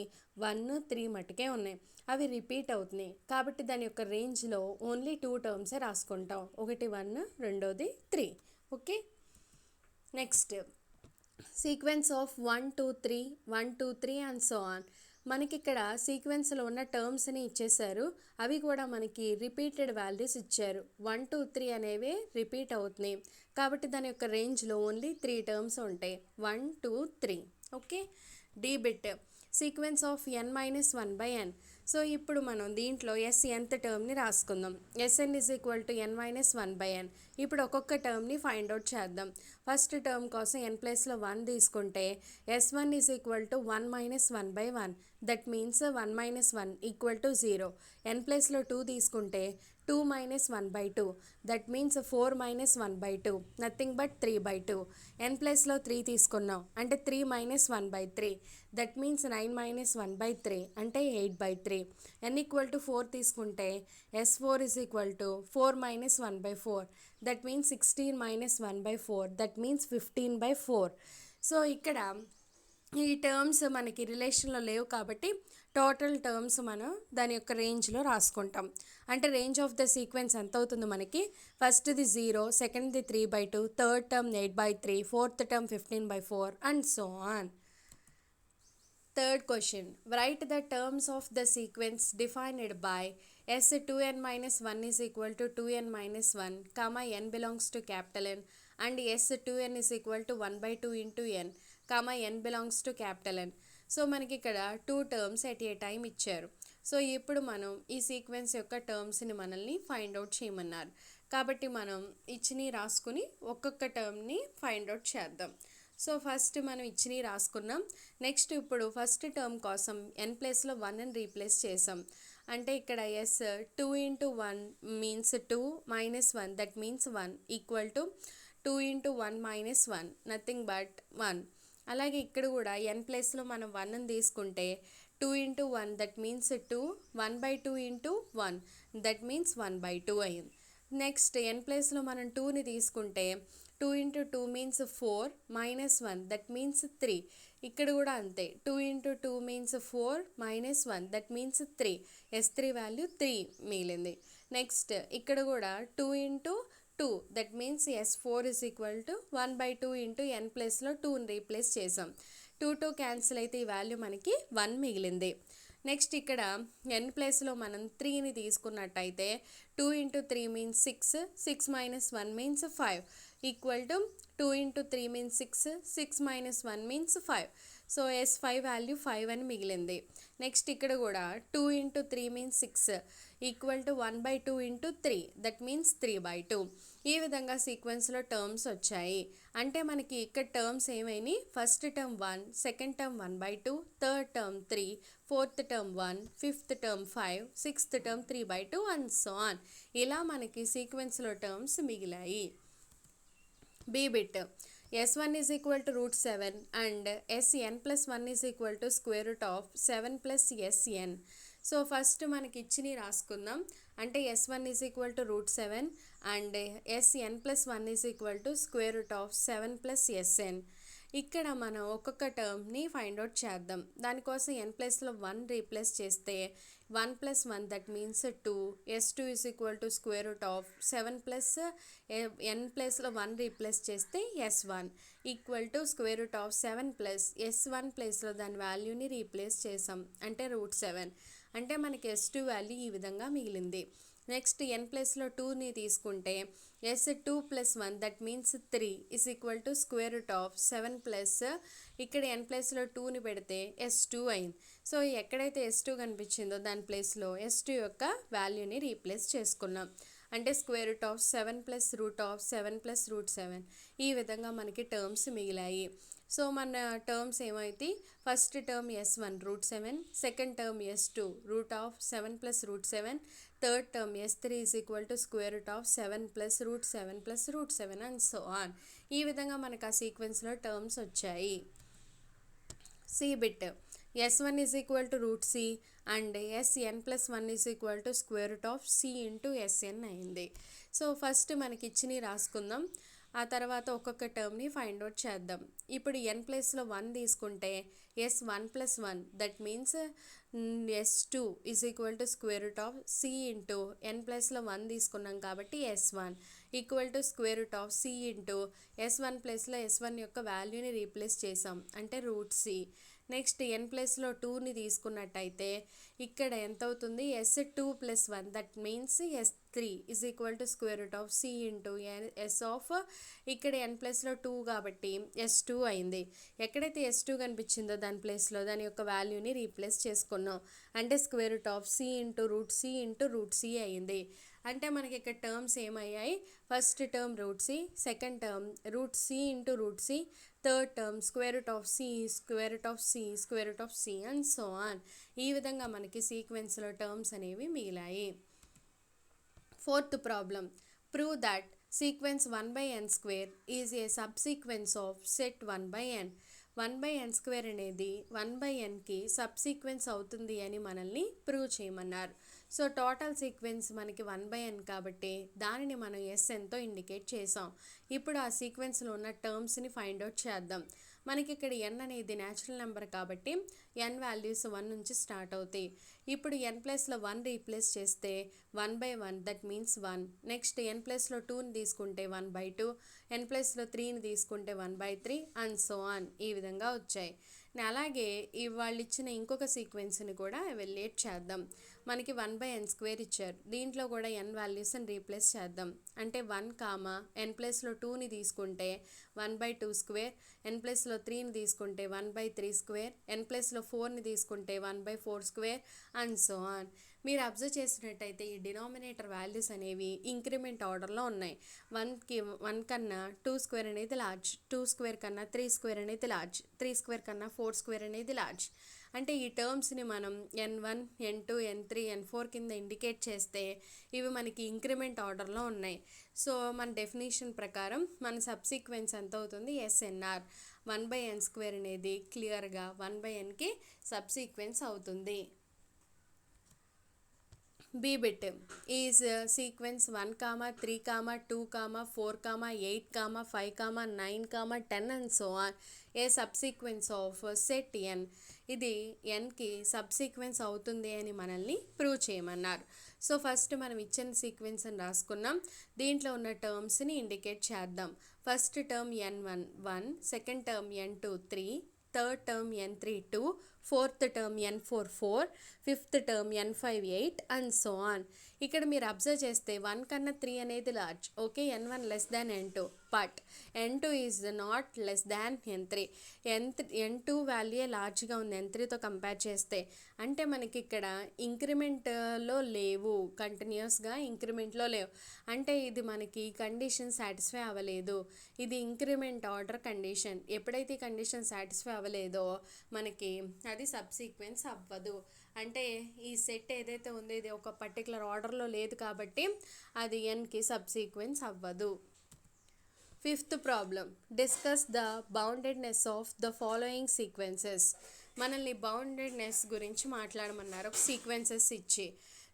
1, 3 మటుకే ఉన్నాయి. అవి రిపీట్ అవుతున్నాయి కాబట్టి దాని యొక్క రేంజ్లో ఓన్లీ 2 టర్మ్సే రాసుకుంటాం. ఒకటి 1, రెండోది 3. Okay, next sequence of 1, 2, 3, 1, 2, 3 and so on. మనకి ఇక్కడ సీక్వెన్స్లో ఉన్న టర్మ్స్ని ఇచ్చేసారు. అవి కూడా మనకి రిపీటెడ్ వాల్యూస్ ఇచ్చారు. 1, 2, 3 అనేవి రిపీట్ అవుతున్నాయి కాబట్టి దాని యొక్క రేంజ్లో ఓన్లీ 3 టర్మ్స్ ఉంటాయి. 1, 2, 3. Okay, D bit, sequence of n - 1/n. So ఇప్పుడు మనం దీంట్లో nth టర్మ్ని రాసుకుందాం. Sn is equal to n - 1/n. ఇప్పుడు ఒక్కొక్క టర్మ్ని ఫైండ్ అవుట్ చేద్దాం. ఫస్ట్ టర్మ్ కోసం n ప్లేస్లో 1 తీసుకుంటే S1 is equal to 1 - 1/1 that means 1 - 1 equal to 0. n ప్లేస్లో 2 తీసుకుంటే 2 - 1/2 that means 4 - 1/2 nothing but 3/2. n ప్లేస్లో 3 తీసుకున్నాం అంటే 3 - 1/3 దట్ మీన్స్ 9 - 1/3 అంటే 8/3. n ఈక్వల్ టు 4 తీసుకుంటే S4 is equal to 4 - 1/4 that means 16 - 1/4 that means 15/4. So ఇక్కడ ఈ టర్మ్స్ మనకి రిలేషన్లో లేవు కాబట్టి టోటల్ టర్మ్స్ మనం దాని యొక్క రేంజ్లో రాసుకుంటాం. అంటే రేంజ్ ఆఫ్ ద సీక్వెన్స్ ఎంత అవుతుంది మనకి, ఫస్ట్ది 0, సెకండ్ది 3/2, third term 8/3, fourth term 15/4 and so on. Third question, write the terms of the sequence defined by S2n minus 1 is equal to 2n minus 1, comma n belongs to capital N, and S2n is equal to 1 by 2 into n, comma n belongs to capital N. So మనకి ఇక్కడ 2 terms at a time ఇచ్చారు. So ఇప్పుడు మనం ఈ sequence యొక్క టర్మ్స్ని మనల్ని find out చేయమన్నారు. కాబట్టి మనం ఇచ్చిని రాసుకుని ఒక్కొక్క టర్మ్ని ఫైండ్ అవుట్ చేద్దాం. సో ఫస్ట్ మనం ఇచ్చిని రాసుకున్నాం. నెక్స్ట్ ఇప్పుడు ఫస్ట్ టర్మ్ కోసం n ప్లేస్లో 1 అని రీప్లేస్ చేసాం. అంటే ఇక్కడ S 2 into 1 means 2 minus 1 that means 1 equal to 2 into 1 minus 1 nothing but 1. అలాగే ఇక్కడ కూడా n ప్లేస్లో మనం 1 అని తీసుకుంటే 2 into 1 that means 2, 1/2 into 1 that means 1/2 అయింది. నెక్స్ట్ n ప్లేస్లో మనం 2ని తీసుకుంటే 2 into 2 means 4 minus 1 that means 3. ఇక్కడ కూడా అంతే 2 into 2 means 4 minus 1 that means 3. S3 value 3 మిగిలింది. నెక్స్ట్ ఇక్కడ కూడా 2 into 2 that means S4 is equal to 1/2 into n ప్లేస్లో 2ని రీప్లేస్ చేసాం. 2 క్యాన్సిల్ అయితే ఈ వాల్యూ మనకి 1 మిగిలింది. నెక్స్ట్ ఇక్కడ n ప్లేస్లో మనం 3ని తీసుకున్నట్టయితే 2 into 3 means 6, 6 minus 1 means 5 equal to 2 into 3 means 6, 6 minus 1 means 5. So S5 value 5 అని మిగిలింది. నెక్స్ట్ ఇక్కడ కూడా 2 into 3 means 6 equal to 1/2 into 3 that means 3/2. ఈ విధంగా సీక్వెన్స్లో టర్మ్స్ వచ్చాయి. అంటే మనకి ఇక్కడ టర్మ్స్ ఏమైనాయి, first term 1, second term 1/2, third term 3, fourth term 1, fifth term 5, sixth term 3/2 and so on. ఇలా మనకి సీక్వెన్స్లో టర్మ్స్ మిగిలాయి. B bit, S1 is equal to root 7 and Sn plus 1 is equal to square root of 7 plus Sn. So first మనకి ఇచ్చిని రాసుకుందాం. అంటే S1 is equal to root 7 and Sn plus 1 is equal to square root of 7 plus Sn. ఇక్కడ మనం ఒక్కొక్క టర్మ్ని find out చేద్దాం. దానికోసం n ప్లస్లో 1 replace చేస్తే 1 plus 1 that means 2. S2 is equal to square root of 7 plus n ప్లస్లో 1 replace చేస్తే S1 equal to square root of 7 plus S1 ప్లేస్లో దాని వాల్యూని రీప్లేస్ చేసాం అంటే రూట్ 7. అంటే మనకి S2 వాల్యూ ఈ విధంగా మిగిలింది. నెక్స్ట్ n ప్లస్లో 2ని తీసుకుంటే S2 plus 1 that means 3 is equal to square root of 7 plus ఇక్కడ n ప్లస్లో 2ని పెడితే S2 అయింది. సో ఎక్కడైతే S2 కనిపించిందో దాని ప్లేస్లో S2 యొక్క వాల్యూని రీప్లేస్ చేసుకున్నాం. అంటే square root of 7 plus route of 7 plus root 7. ఈ విధంగా మనకి టర్మ్స్ మిగిలాయి. సో మన టర్మ్స్ ఏమైతే, first term S1 root 7, second term S2 root of 7 plus root 7, third term S3 is equal to square root of 7 plus root 7 plus root 7 and so on. ఈ విధంగా మనకు ఆ సీక్వెన్స్లో టర్మ్స్ వచ్చాయి. C bit, S1 is equal to root C and Sn plus 1 is equal to square root of C into Sn అయింది. So first మనకి ఇచ్చిని రాసుకుందాం. ఆ తర్వాత ఒక్కొక్క టర్మ్ని ఫైండ్ అవుట్ చేద్దాం. ఇప్పుడు n ప్లేస్లో 1 తీసుకుంటే S1 plus 1 that means S2 is equal to square root of C into n ప్లస్లో 1 తీసుకున్నాం కాబట్టి S1 equal to square root of C into S1 ప్లస్లో S1 యొక్క వాల్యూని రీప్లేస్ చేసాం అంటే రూట్ C. నెక్స్ట్ n ప్లస్లో 2ని తీసుకున్నట్టయితే ఇక్కడ ఎంత అవుతుంది, S2 plus 1 that means S3 is equal to square root of C into S of ఇక్కడ n ప్లస్లో 2 కాబట్టి S2 అయింది. ఎక్కడైతే S2 కనిపించిందో దాని ప్లేస్లో దాని యొక్క వాల్యూని రీప్లేస్ చేసుకున్నాం అంటే square root of C into root C అయింది. అంటే మనకి ఇక్కడ టర్మ్స్ ఏమయ్యాయి, first term root C, second term root C into root C, third term square root of C, square root of C, square root of C and so on. ఈ విధంగా మనకి సీక్వెన్స్లో terms అనేవి మిగిలాయి. Fourth problem, prove that sequence 1/n square is a subsequence of set 1/n. 1/n square అనేది 1/nకి సబ్సీక్వెన్స్ అవుతుంది అని మనల్ని ప్రూవ్ చేయమన్నారు. సో టోటల్ సీక్వెన్స్ మనకి 1/n కాబట్టి దానిని మనం Snతో ఇండికేట్ చేసాం. ఇప్పుడు ఆ సీక్వెన్స్లో ఉన్న టర్మ్స్ని ఫైండ్ అవుట్ చేద్దాం. మనకి ఇక్కడ n అనేది న్యాచురల్ నెంబర్ కాబట్టి n వాల్యూస్ 1 నుంచి స్టార్ట్ అవుతాయి. ఇప్పుడు n ప్లస్లో 1 రీప్లేస్ చేస్తే 1/1 దట్ మీన్స్ 1. నెక్స్ట్ n ప్లస్లో 2ని తీసుకుంటే 1/2, n ప్లస్లో 3ని తీసుకుంటే 1/3 అండ్ సో ఆన్. ఈ విధంగా వచ్చాయి. అలాగే వాళ్ళు ఇచ్చిన ఇంకొక సీక్వెన్స్ని కూడా ఎవాల్యుయేట్ చేద్దాం. మనకి 1/n² ఇచ్చారు. దీంట్లో కూడా n వాల్యూస్ని రీప్లేస్ చేద్దాం. అంటే 1, n ప్లస్లో 2ని తీసుకుంటే 1/2², n ప్లస్లో 3ని తీసుకుంటే 1/3², n ప్లస్లో 4ని తీసుకుంటే 1/4² అండ్ సో ఆన్. మీరు అబ్జర్వ్ చేసినట్టయితే ఈ డినామినేటర్ వాల్యూస్ అనేవి ఇంక్రిమెంట్ ఆర్డర్లో ఉన్నాయి. 1 కన్నా 2² అనేది లార్జ్, 2² కన్నా 3² అనేది లార్జ్, 3² కన్నా 4² అనేది లార్జ్. అంటే ఈ టర్మ్స్ని మనం n1, n2, n3, n4 కింద ఇండికేట్ చేస్తే ఇవి మనకి ఇంక్రిమెంట్ ఆర్డర్లో ఉన్నాయి. సో మన డెఫినేషన్ ప్రకారం మన సబ్సీక్వెన్స్ ఎంత అవుతుంది? ఎస్ఎన్ఆర్. 1/n² అనేది క్లియర్గా 1/nకి సబ్సీక్వెన్స్ అవుతుంది. B bit is sequence 1, 3, 2, 4, 8, 5, 9, 10 and so on. A subsequence of set n. ఇది nకి సబ్సీక్వెన్స్ అవుతుంది అని మనల్ని ప్రూవ్ చేయమన్నారు. సో ఫస్ట్ మనం ఇచ్చిన సీక్వెన్స్ అని రాసుకున్నాం. దీంట్లో ఉన్న టర్మ్స్ని ఇండికేట్ చేద్దాం. First term n1 1, second term n2 3, third term n3 2, fourth term n4 4, fifth term n5 8 and so on. ఇక్కడ మీరు అబ్జర్వ్ చేస్తే 1 కన్నా 3 అనేది large. Okay, n1 less than n2, but n2 is not less than n3. n2 value లార్జ్గా ఉంది n3తో compare చేస్తే. అంటే మనకి ఇక్కడ ఇంక్రిమెంట్లో లేవు, కంటిన్యూస్గా ఇంక్రిమెంట్లో లేవు. అంటే ఇది మనకి కండిషన్ సాటిస్ఫై అవ్వలేదు. ఇది ఇంక్రిమెంట్ ఆర్డర్ కండిషన్. ఎప్పుడైతే ఈ కండిషన్ సాటిస్ఫై అవ్వలేదో మనకి అది సబ్సీక్వెన్స్ అవ్వదు. అంటే ఈ సెట్ ఏదైతే ఉందో ఇది ఒక పర్టికులర్ ఆర్డర్లో లేదు కాబట్టి అది ఎన్కి సబ్సీక్వెన్స్ అవ్వదు. Fifth problem, discuss the boundedness of the following sequences. మనల్ని బౌండెడ్నెస్ గురించి మాట్లాడమన్నారు ఒక సీక్వెన్సెస్ ఇచ్చి.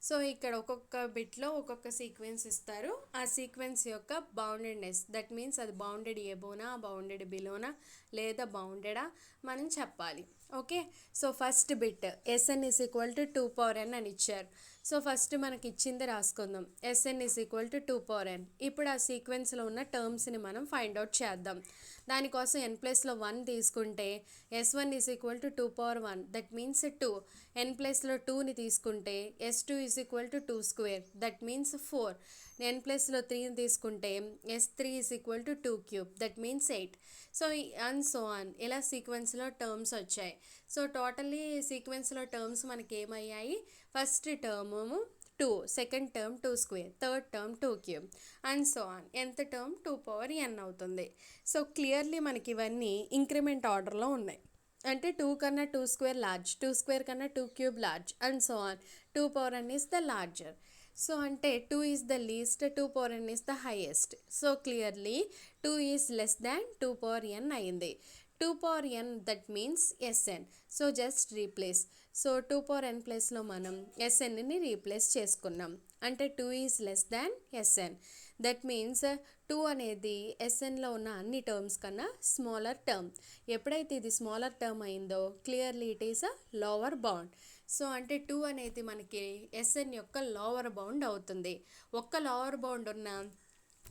సో ఇక్కడ ఒక్కొక్క బిట్లో ఒక్కొక్క సీక్వెన్స్ ఇస్తారు. ఆ సీక్వెన్స్ యొక్క బౌండెడ్నెస్, దట్ మీన్స్ అది బౌండెడ్ ఎబోనా, బౌండెడ్ బిలోనా లేదా బౌండెడా మనం చెప్పాలి. Okay, so first bit Sn is equal to 2n అని ఇచ్చారు. సో ఫస్ట్ మనకి ఇచ్చింది రాసుకుందాం. Sn is equal to 2n. ఇప్పుడు ఆ సీక్వెన్స్లో ఉన్న టర్మ్స్ని మనం ఫైండ్ అవుట్ చేద్దాం. దానికోసం n ప్లస్లో 1 తీసుకుంటే S1 is equal to 2/1, that means 2. n ప్లస్లో 2ని తీసుకుంటే S2 is equal to 2², that means 4. n ప్లస్లో 3ని తీసుకుంటే S3 is equal to 2³ that means 8. So and so on. ఇలా సీక్వెన్స్లో టర్మ్స్ వచ్చాయి. సో టోటల్లీ సీక్వెన్స్లో టర్మ్స్ మనకి ఏమయ్యాయి? First term 2, second term 2², third term 2³ and so on. nth term 2/n అవుతుంది. సో క్లియర్లీ మనకి ఇవన్నీ ఇంక్రిమెంట్ ఆర్డర్లో ఉన్నాయి. అంటే 2 కన్నా 2² లార్జ్, 2² కన్నా 2³ large and so on. 2/n is the larger. So అంటే 2 is the least, 2/n is the highest. So clearly 2 is less than 2/n అయింది. 2/n that means Sn. So just replace. So 2/n ప్లేస్లో మనం Snని replace చేసుకున్నాం. అంటే 2 is less than Sn. That means 2 అనేది Snలో ఉన్న అన్ని terms కన్నా స్మాలర్ టర్మ్. ఎప్పుడైతే ఇది స్మాలర్ టర్మ్ అయిందో clearly it is a lower bound. So అంటే 2 అనేది మనకి Sn యొక్క లోవర్ బౌండ్ అవుతుంది. ఒక్క లోవర్ బౌండ్ ఉన్న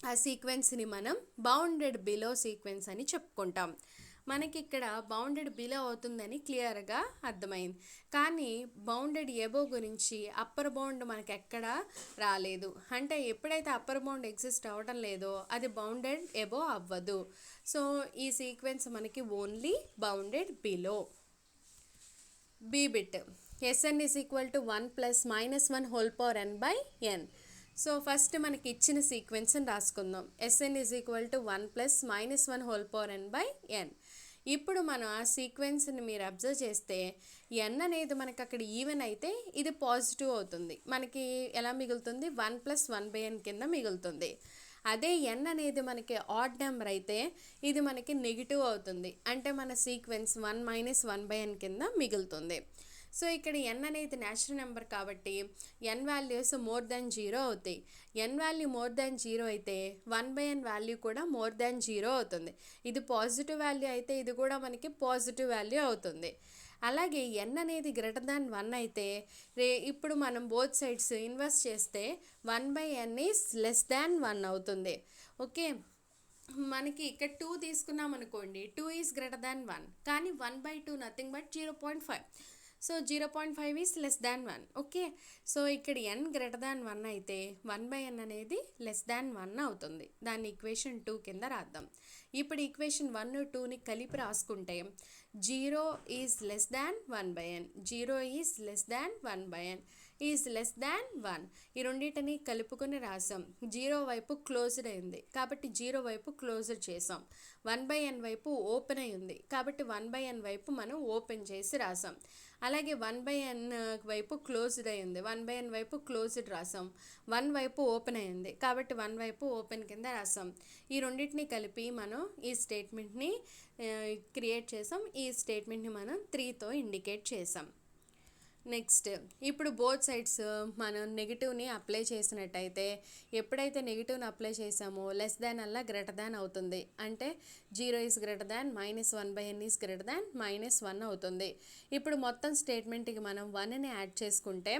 ఆ సీక్వెన్స్ని మనం బౌండెడ్ బిలో సీక్వెన్స్ అని చెప్పుకుంటాం. మనకి ఇక్కడ బౌండెడ్ బిలో అవుతుందని క్లియర్గా అర్థమైంది. కానీ బౌండెడ్ ఎబో గురించి అప్పర్ బౌండ్ మనకి ఎక్కడా రాలేదు. అంటే ఎప్పుడైతే అప్పర్ బౌండ్ ఎగ్జిస్ట్ అవ్వడం లేదో అది బౌండెడ్ ఎబో అవ్వదు. సో ఈ సీక్వెన్స్ మనకి only bounded below. B bit Sn is equal to 1 plus minus 1 whole power n by n. So first మనకి ఇచ్చిన సీక్వెన్స్ని రాసుకుందాం. Sn is equal to 1 plus minus 1 whole power n by n. ఇప్పుడు మనం ఆ సీక్వెన్స్ని మీరు అబ్జర్వ్ చేస్తే n అనేది మనకి అక్కడ ఈవెన్ అయితే ఇది పాజిటివ్ అవుతుంది. మనకి ఎలా మిగులుతుంది? 1 plus 1/n కింద మిగులుతుంది. అదే n అనేది మనకి ఆడ్ నెంబర్ అయితే ఇది మనకి నెగిటివ్ అవుతుంది. అంటే మన సీక్వెన్స్ 1 minus 1/n కింద మిగులుతుంది. సో ఇక్కడ n అనేది న్యాచురల్ నెంబర్ కాబట్టి n వాల్యూస్ మోర్ దాన్ 0 అవుతాయి. n వాల్యూ మోర్ దాన్ 0 అయితే 1/n వాల్యూ కూడా మోర్ దాన్ 0 అవుతుంది. ఇది పాజిటివ్ వాల్యూ అయితే ఇది కూడా మనకి పాజిటివ్ వాల్యూ అవుతుంది. అలాగే n అనేది గ్రేటర్ దాన్ 1 అయితే ఇప్పుడు మనం బోత్ సైడ్స్ ఇన్వర్స్ చేస్తే 1/n ఈజ్ లెస్ దాన్ 1 అవుతుంది. ఓకే, మనకి ఇక్కడ 2 తీసుకున్నాం అనుకోండి, 2 ఈజ్ గ్రేటర్ దాన్ 1, కానీ 1/2 nothing but 0.5. So 0.5 is less than 1. Okay, so ఇక్కడ n గ్రేటర్ దాన్ 1 అయితే 1/n అనేది లెస్ దాన్ 1 అవుతుంది. దాన్ని ఈక్వేషన్ 2 కింద రాద్దాం. ఇప్పుడు ఈక్వేషన్ 1, 2ని కలిపి రాసుకుంటే 0 is less than 1/n, 0 is less than 1/n is less దాన్ 1. ఈ రెండింటిని కలుపుకొని రాసాం. 0 వైపు క్లోజ్డ్ అయింది కాబట్టి 0 వైపు క్లోజ్డ్ చేసాం. 1/n వైపు ఓపెన్ అయి ఉంది కాబట్టి 1/n వైపు మనం ఓపెన్ చేసి రాసాం. అలాగే 1/n వైపు క్లోజ్డ్ అయింది, 1/n వైపు క్లోజ్డ్ రాసాం. 1 వైపు ఓపెన్ అయింది కాబట్టి 1 వైపు ఓపెన్ కింద రాసాం. ఈ రెండింటిని కలిపి మనం ఈ స్టేట్మెంట్ని క్రియేట్ చేసాం. ఈ స్టేట్మెంట్ని మనం 3తో ఇండికేట్ చేసాం. నెక్స్ట్ ఇప్పుడు బోత్ సైడ్స్ మనం నెగిటివ్ని అప్లై చేసినట్టయితే ఎప్పుడైతే నెగిటివ్ని అప్లై చేసామో లెస్ దాన్ అలా గ్రేటర్ దాన్ అవుతుంది. అంటే 0 is greater than -1/n is greater than -1 అవుతుంది. ఇప్పుడు మొత్తం స్టేట్మెంట్కి మనం 1ని యాడ్ చేసుకుంటే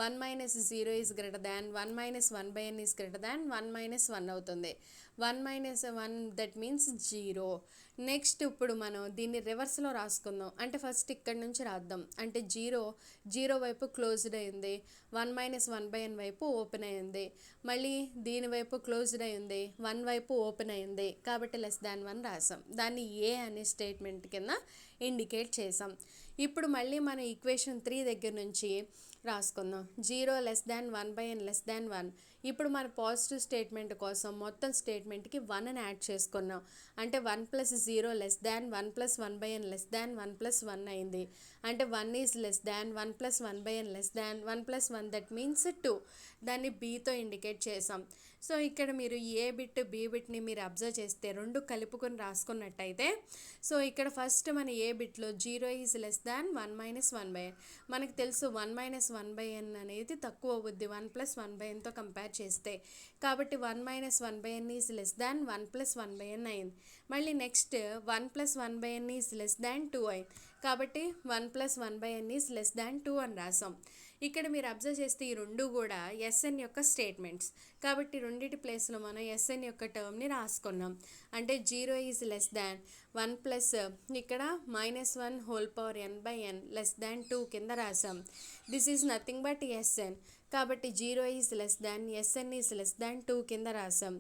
1 - 0 is greater than 1 - 1/n is greater than 1 - 1 అవుతుంది. 1 - 1 దట్ మీన్స్ 0. నెక్స్ట్ ఇప్పుడు మనం దీన్ని రివర్స్లో రాసుకుందాం. అంటే ఫస్ట్ ఇక్కడ నుంచి రాద్దాం. అంటే 0 వైపు క్లోజ్డ్ అయింది, 1 - 1/n వైపు ఓపెన్ అయింది, మళ్ళీ దీని వైపు క్లోజ్డ్ అయింది, 1 వైపు ఓపెన్ అయింది కాబట్టి లెస్ దాన్ 1 రాసాం. దాన్ని ఏ అనే స్టేట్మెంట్ కింద ఇండికేట్ చేసాం. ఇప్పుడు మళ్ళీ మనం ఈక్వేషన్ 3 దగ్గర నుంచి రాసుకుందాం. 0 less than 1/n less than 1. ఇప్పుడు మన పాజిటివ్ స్టేట్మెంట్ కోసం మొత్తం స్టేట్మెంట్కి 1ని యాడ్ చేసుకున్నాం. అంటే 1 + 0 less than 1 + 1/n less than 1 + 1 అయింది. అంటే 1 is less than 1 + 1/n less than 1 + 1 that means 2. దాన్ని బీతో ఇండికేట్ చేసాం. సో ఇక్కడ మీరు ఏ బిట్ బి బిట్ని మీరు అబ్జర్వ్ చేస్తే రెండు కలుపుకొని రాసుకున్నట్టయితే సో ఇక్కడ ఫస్ట్ మన ఏ బిట్లో 0 ఈజ్ లెస్ దాన్ 1 - 1/n. మనకు తెలుసు 1 - 1/n అనేది తక్కువ అవుద్ది 1 + 1/nతో కంపేర్ చేస్తే. కాబట్టి 1 - 1/n is less than 1 + 1/n అయింది. మళ్ళీ next 1 + 1/n is less than 2 అయింది. కాబట్టి 1 + 1/n ఈజ్ లెస్ దాన్ 2 అని రాసాం. ఇక్కడ మీరు అబ్జర్వ్ చేస్తే ఈ రెండు కూడా ఎస్ఎన్ యొక్క స్టేట్మెంట్స్ కాబట్టి రెండింటి ప్లేస్లో మనం ఎస్ఎన్ యొక్క టర్మ్ని రాసుకున్నాం. అంటే 0 ఈజ్ లెస్ దాన్ 1 ప్లస్ ఇక్కడ -1 whole power n/n less than 2 కింద రాసాం. This is nothing but S N. కాబట్టి 0 is less than S N is less than 2 కింద రాసాం.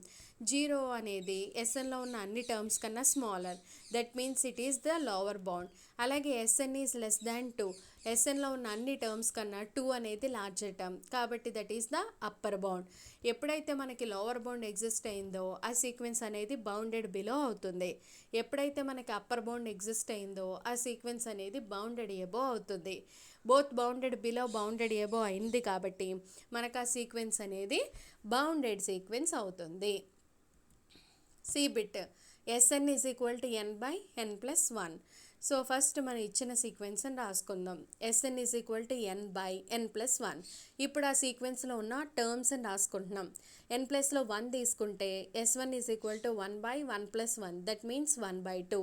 0 అనేది ఎస్ఎన్లో ఉన్న అన్ని టర్మ్స్ కన్నా smaller, that means it is the lower bound. అలాగే ఎస్ఎన్ ఈజ్ లెస్ దాన్ 2, ఎస్ఎన్లో ఉన్న అన్ని టర్మ్స్ కన్నా 2 అనేది లార్జర్ టర్మ్ కాబట్టి that is the upper bound. ఎప్పుడైతే మనకి లోవర్ బౌండ్ ఎగ్జిస్ట్ అయిందో ఆ సీక్వెన్స్ అనేది బౌండెడ్ బిలో అవుతుంది. ఎప్పుడైతే మనకి అప్పర్ బౌండ్ ఎగ్జిస్ట్ అయిందో ఆ సీక్వెన్స్ అనేది బౌండెడ్ ఎబో అవుతుంది. Both bounded below bounded above అయింది కాబట్టి మనకు ఆ సీక్వెన్స్ అనేది బౌండెడ్ సీక్వెన్స్ అవుతుంది. C bit S N is equal to n/n + 1. So first మనం ఇచ్చిన సీక్వెన్స్ని రాసుకుందాం. S N is equal to n/n + 1. ఇప్పుడు ఆ సీక్వెన్స్లో ఉన్న టర్మ్స్ని రాసుకుంటున్నాం. n ప్లస్లో 1 తీసుకుంటే s1 is equal to 1/1 + 1 that means 1/2.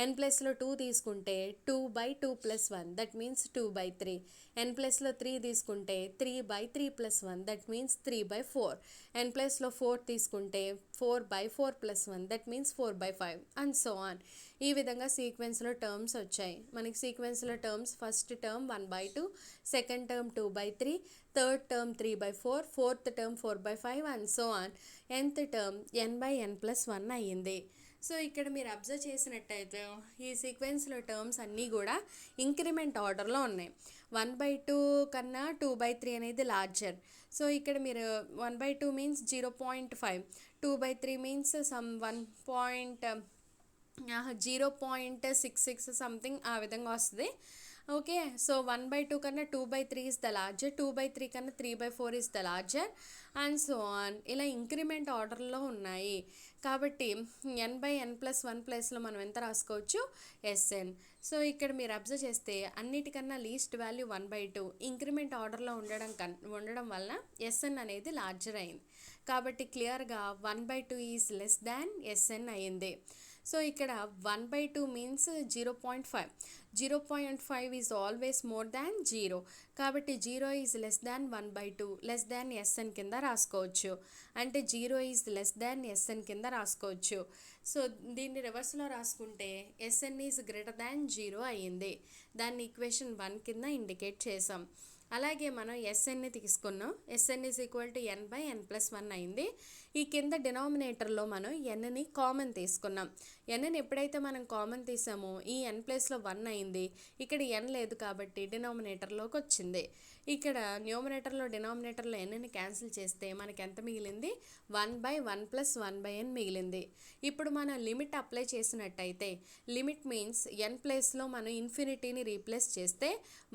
n ప్లస్లో 2 తీసుకుంటే 2/2 + 1 దట్ మీన్స్ 2/3. n ప్లస్లో 3 తీసుకుంటే 3/3 + 1 దట్ మీన్స్ 3/4. n ప్లస్లో 4 తీసుకుంటే 4/4 + 1 that means 4/5 and so on. ఈ విధంగా సీక్వెన్స్లో టర్మ్స్ వచ్చాయి. మనకి సీక్వెన్స్లో terms first term 1/2, second term 2/3, third term 3/4, fourth term 4/5 and so on. nth term n/n + 1 అయ్యింది. సో ఇక్కడ మీరు అబ్జర్వ్ చేసినట్టయితే ఈ సీక్వెన్స్లో టర్మ్స్ అన్నీ కూడా ఇంక్రిమెంట్ ఆర్డర్లో ఉన్నాయి. 1/2 కన్నా 2/3 అనేది లార్జర్. సో ఇక్కడ మీరు 1/2 మీన్స్ 0.5, 2/3 మీన్స్ సమ్ 0.66 సంథింగ్ ఆ విధంగా వస్తుంది. ఓకే, సో 1/2 కన్నా 2/3 ఇస్ ద లార్జర్, 2/3 కన్నా 3/4 is the larger. And so on. ఇలా ఇంక్రిమెంట్ ఆర్డర్లో ఉన్నాయి కాబట్టి n/n+1 ప్లేస్లో మనం ఎంత రాసుకోవచ్చు, Sn. సో ఇక్కడ మీరు అబ్జర్వ్ చేస్తే అన్నిటికన్నా లీస్ట్ వాల్యూ 1/2 ఇంక్రిమెంట్ ఆర్డర్లో ఉండడం వల్ల Sn అనేది లార్జర్ అయింది. కాబట్టి క్లియర్గా 1/2 ఈజ్ లెస్ దాన్ Sn అయింది. సో ఇక్కడ 1/2 means 0.5. 0.5 is always more than 0. కాబట్టి 0 is less than 1/2 less than Sn కింద రాసుకోవచ్చు. అంటే 0 ఈజ్ లెస్ దాన్ Sn కింద రాసుకోవచ్చు. సో దీన్ని రివర్స్లో రాసుకుంటే Sn ఈజ్ గ్రేటర్ దాన్ 0 అయ్యింది. దాన్ని ఈక్వేషన్ 1 కింద ఇండికేట్ చేసాం. అలాగే మనం Snని తీసుకున్నాం. Sn is equal to n/n+1 అయింది. ఈ కింద డినామినేటర్లో మనం nని కామన్ తీసుకున్నాం. nని ఎప్పుడైతే మనం కామన్ తీసామో ఈ n ప్లేస్లో 1 అయింది. ఇక్కడ n లేదు కాబట్టి డినామినేటర్లోకి వచ్చింది. ఇక్కడ న్యూమరేటర్లో డినామినేటర్లో nని క్యాన్సిల్ చేస్తే మనకి ఎంత మిగిలింది, 1/1 + 1/n మిగిలింది. ఇప్పుడు మనం లిమిట్ అప్లై చేసినట్టయితే లిమిట్ మీన్స్ n ప్లేస్లో మనం ఇన్ఫినిటీని రీప్లేస్ చేస్తే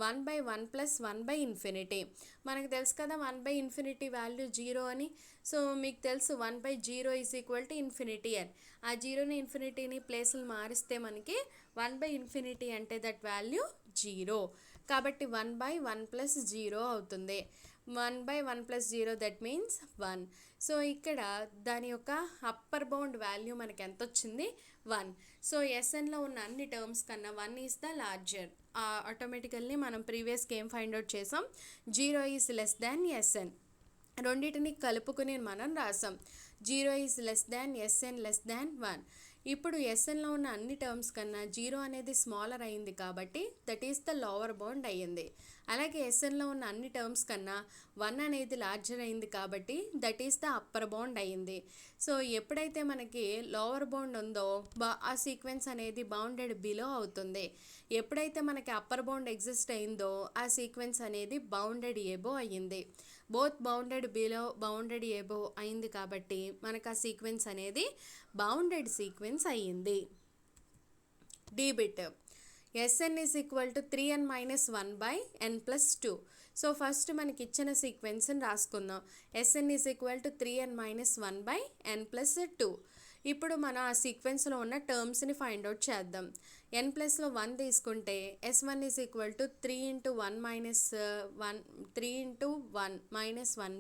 1/1 + 1/∞. మనకు తెలుసు కదా 1/∞ వాల్యూ 0 అని. సో మీకు తెలుసు 1/0 ఈజ్ ఈక్వల్ టు ఇన్ఫినిటీ అని. ఆ జీరోని ఇన్ఫినిటీని ప్లేసులు మారిస్తే మనకి 1/∞ అంటే దట్ వాల్యూ 0. కాబట్టి 1/1 + 0 అవుతుంది. 1/1 + 0 దట్ మీన్స్ 1. సో ఇక్కడ దాని యొక్క అప్పర్ బౌండ్ వాల్యూ మనకి ఎంత వచ్చింది, 1. సో Snలో ఉన్న అన్ని టర్మ్స్ కన్నా 1 ఈజ్ ద లార్జర్. ఆటోమేటికల్లీ మనం ప్రీవియస్గా ఏం ఫైండ్ అవుట్ చేసాం, 0 ఈజ్ లెస్ దాన్ Sn. రెండింటిని కలుపుకుని మనం రాసాం. 0 is less than Sn less than 1. ఇప్పుడు Snలో ఉన్న అన్ని టర్మ్స్ కన్నా 0 అనేది స్మాలర్ అయింది కాబట్టి that is the lower bound అయ్యింది. అలాగే Snలో ఉన్న అన్ని టర్మ్స్ కన్నా 1 అనేది లార్జర్ అయింది కాబట్టి that is the upper bound అయ్యింది. సో ఎప్పుడైతే మనకి లోవర్ బౌండ్ ఉందో ఆ సీక్వెన్స్ అనేది బౌండెడ్ బిలో అవుతుంది. ఎప్పుడైతే మనకి అప్పర్ బౌండ్ ఎగ్జిస్ట్ అయిందో ఆ సీక్వెన్స్ అనేది బౌండెడ్ ఎబో అయ్యింది. Both bounded below bounded above అయింది కాబట్టి మనకు ఆ సీక్వెన్స్ అనేది బౌండెడ్ సీక్వెన్స్ అయ్యింది. Debit Sn is equal to 3n-1/n+2. So first మనకి ఇచ్చిన సీక్వెన్స్ని రాసుకుందాం. Sn is equal to 3n-1/n+2. ఇప్పుడు మనం ఆ సీక్వెన్స్లో ఉన్న టర్మ్స్ని ఫైండ్ అవుట్ చేద్దాం. n ప్లస్లో 1 తీసుకుంటే S1 ఈజ్ ఈక్వల్ టు 3 × 1 - 1/1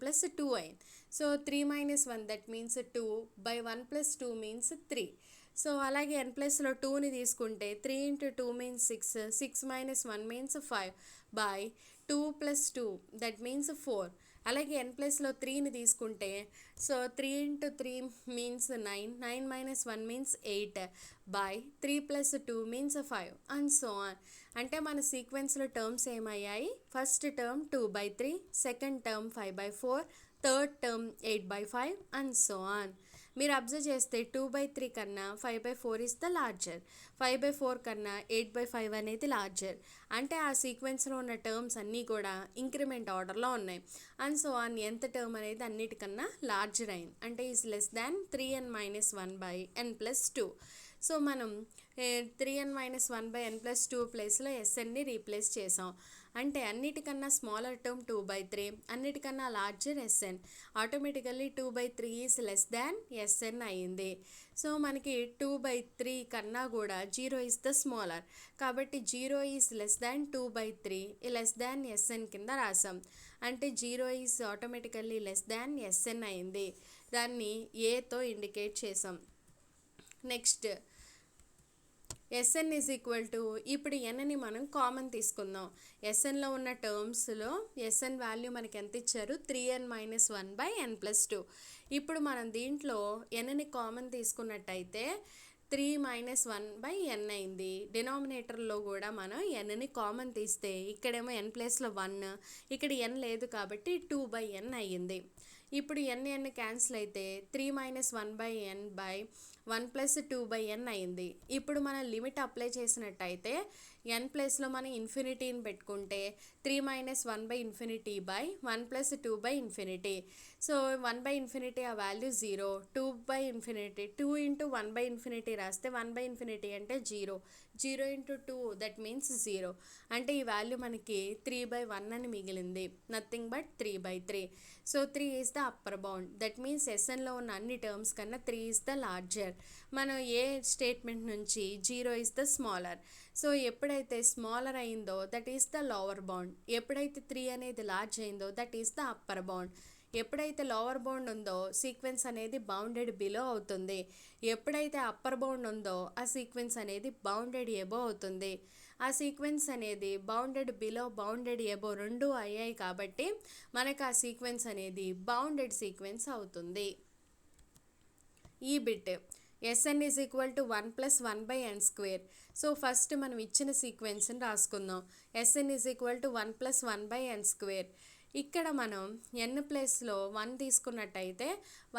+ 2 అయింది. So 3 - 1 that means 2/1 + 2 means 3. So అలాగే n ప్లస్లో 2ని తీసుకుంటే 3 × 2 మీన్స్ 6, 6 - 1 మీన్స్ 5/2 + 2 దట్ మీన్స్ 4. అలాగే n ప్లస్లో 3ని తీసుకుంటే so 3 × 3 means 9, 9 - 1 means 8/3 + 2 means 5 and so on. అంటే మన సీక్వెన్స్లో టర్మ్స్ ఏమయ్యాయి, first term 2/3, second term 5/4, third term 8/5 and so on. మీరు అబ్జర్వ్ చేస్తే 2/3 కన్నా 5/4 ఇస్ ద లార్జర్, 5/4 కన్నా 8/5 అనేది లార్జర్. అంటే ఆ సీక్వెన్స్లో ఉన్న టర్మ్స్ అన్నీ కూడా ఇంక్రిమెంట్ ఆర్డర్లో ఉన్నాయి. And so on nth term అనేది అన్నిటికన్నా లార్జర్ అయింది. అంటే is less than 3n-1/n+2. So మనం 3n-1/n+2 ప్లేస్లో Snని రీప్లేస్ చేసాం. అంటే అన్నిటికన్నా స్మాలర్ టర్మ్ 2/3, అన్నిటికన్నా larger Sn. Automatically 2/3 is less than Sn అయ్యింది. సో మనకి 2/3 కన్నా కూడా 0 ఈజ్ ద స్మాలర్ కాబట్టి 0 is less than 2/3 less than Sn కింద రాసాం. అంటే 0 is automatically less than Sn అయింది. దాన్ని ఏతో ఇండికేట్ చేసాం. Next Sn is equal to ఇప్పుడు nని మనం కామన్ తీసుకుందాం. Snలో ఉన్న టర్మ్స్లో Sn వాల్యూ మనకి ఎంత ఇచ్చారు, 3n-1/n+2. ఇప్పుడు మనం దీంట్లో nని కామన్ తీసుకున్నట్టయితే 3 - 1/n అయింది. డినామినేటర్లో కూడా మనం nని కామన్ తీస్తే ఇక్కడేమో n ప్లేస్లో 1, ఇక్కడ n లేదు కాబట్టి 2/n అయ్యింది. ఇప్పుడు n క్యాన్సిల్ అయితే 3 - 1/n/1 + 2/n అయింది. ఇప్పుడు మనం లిమిట్ అప్లై చేసినట్టయితే ఎన్ ప్లేస్లో మనం ఇన్ఫినిటీని పెట్టుకుంటే 3 minus 1 by infinity by 1 plus 2 by infinity. So 1 by infinity ఆ value 0, 2 by infinity 2 into 1 by infinity రాస్తే 1 బై ఇన్ఫినిటీ అంటే 0, 0 ఇంటూ 2 దట్ మీన్స్ 0. అంటే ఈ వాల్యూ మనకి 3/1 అని మిగిలింది, nothing but 3/3. So 3 is the upper bound, that means ఎస్ఎన్లో ఉన్న అన్ని టర్మ్స్ కన్నా 3 ఈజ్ ద లార్జర్. మనం ఏ స్టేట్మెంట్ నుంచి 0 ఈజ్ ద స్మాలర్. సో ఎప్పుడైతే స్మాలర్ అయిందో that is the lower bound, ఎప్పుడైతే 3 అనేది లార్జ్ అయిందో that is the upper bound. ఎప్పుడైతే లోవర్ బౌండ్ ఉందో సీక్వెన్స్ అనేది బౌండెడ్ బిలో అవుతుంది, ఎప్పుడైతే అప్పర్ బౌండ్ ఉందో ఆ సీక్వెన్స్ అనేది బౌండెడ్ ఎబో అవుతుంది. ఆ సీక్వెన్స్ అనేది బౌండెడ్ బిలో బౌండెడ్ ఎబో రెండు అయ్యాయి కాబట్టి మనకు ఆ సీక్వెన్స్ అనేది బౌండెడ్ సీక్వెన్స్ అవుతుంది. ఈ bit Sn is equal to 1 plus 1 by n square. So first మనం ఇచ్చిన సీక్వెన్స్ని రాసుకుందాం. Sn is equal to 1 plus 1 by n square. ఇక్కడ మనం ఎన్ ప్లేస్లో 1 తీసుకున్నట్టయితే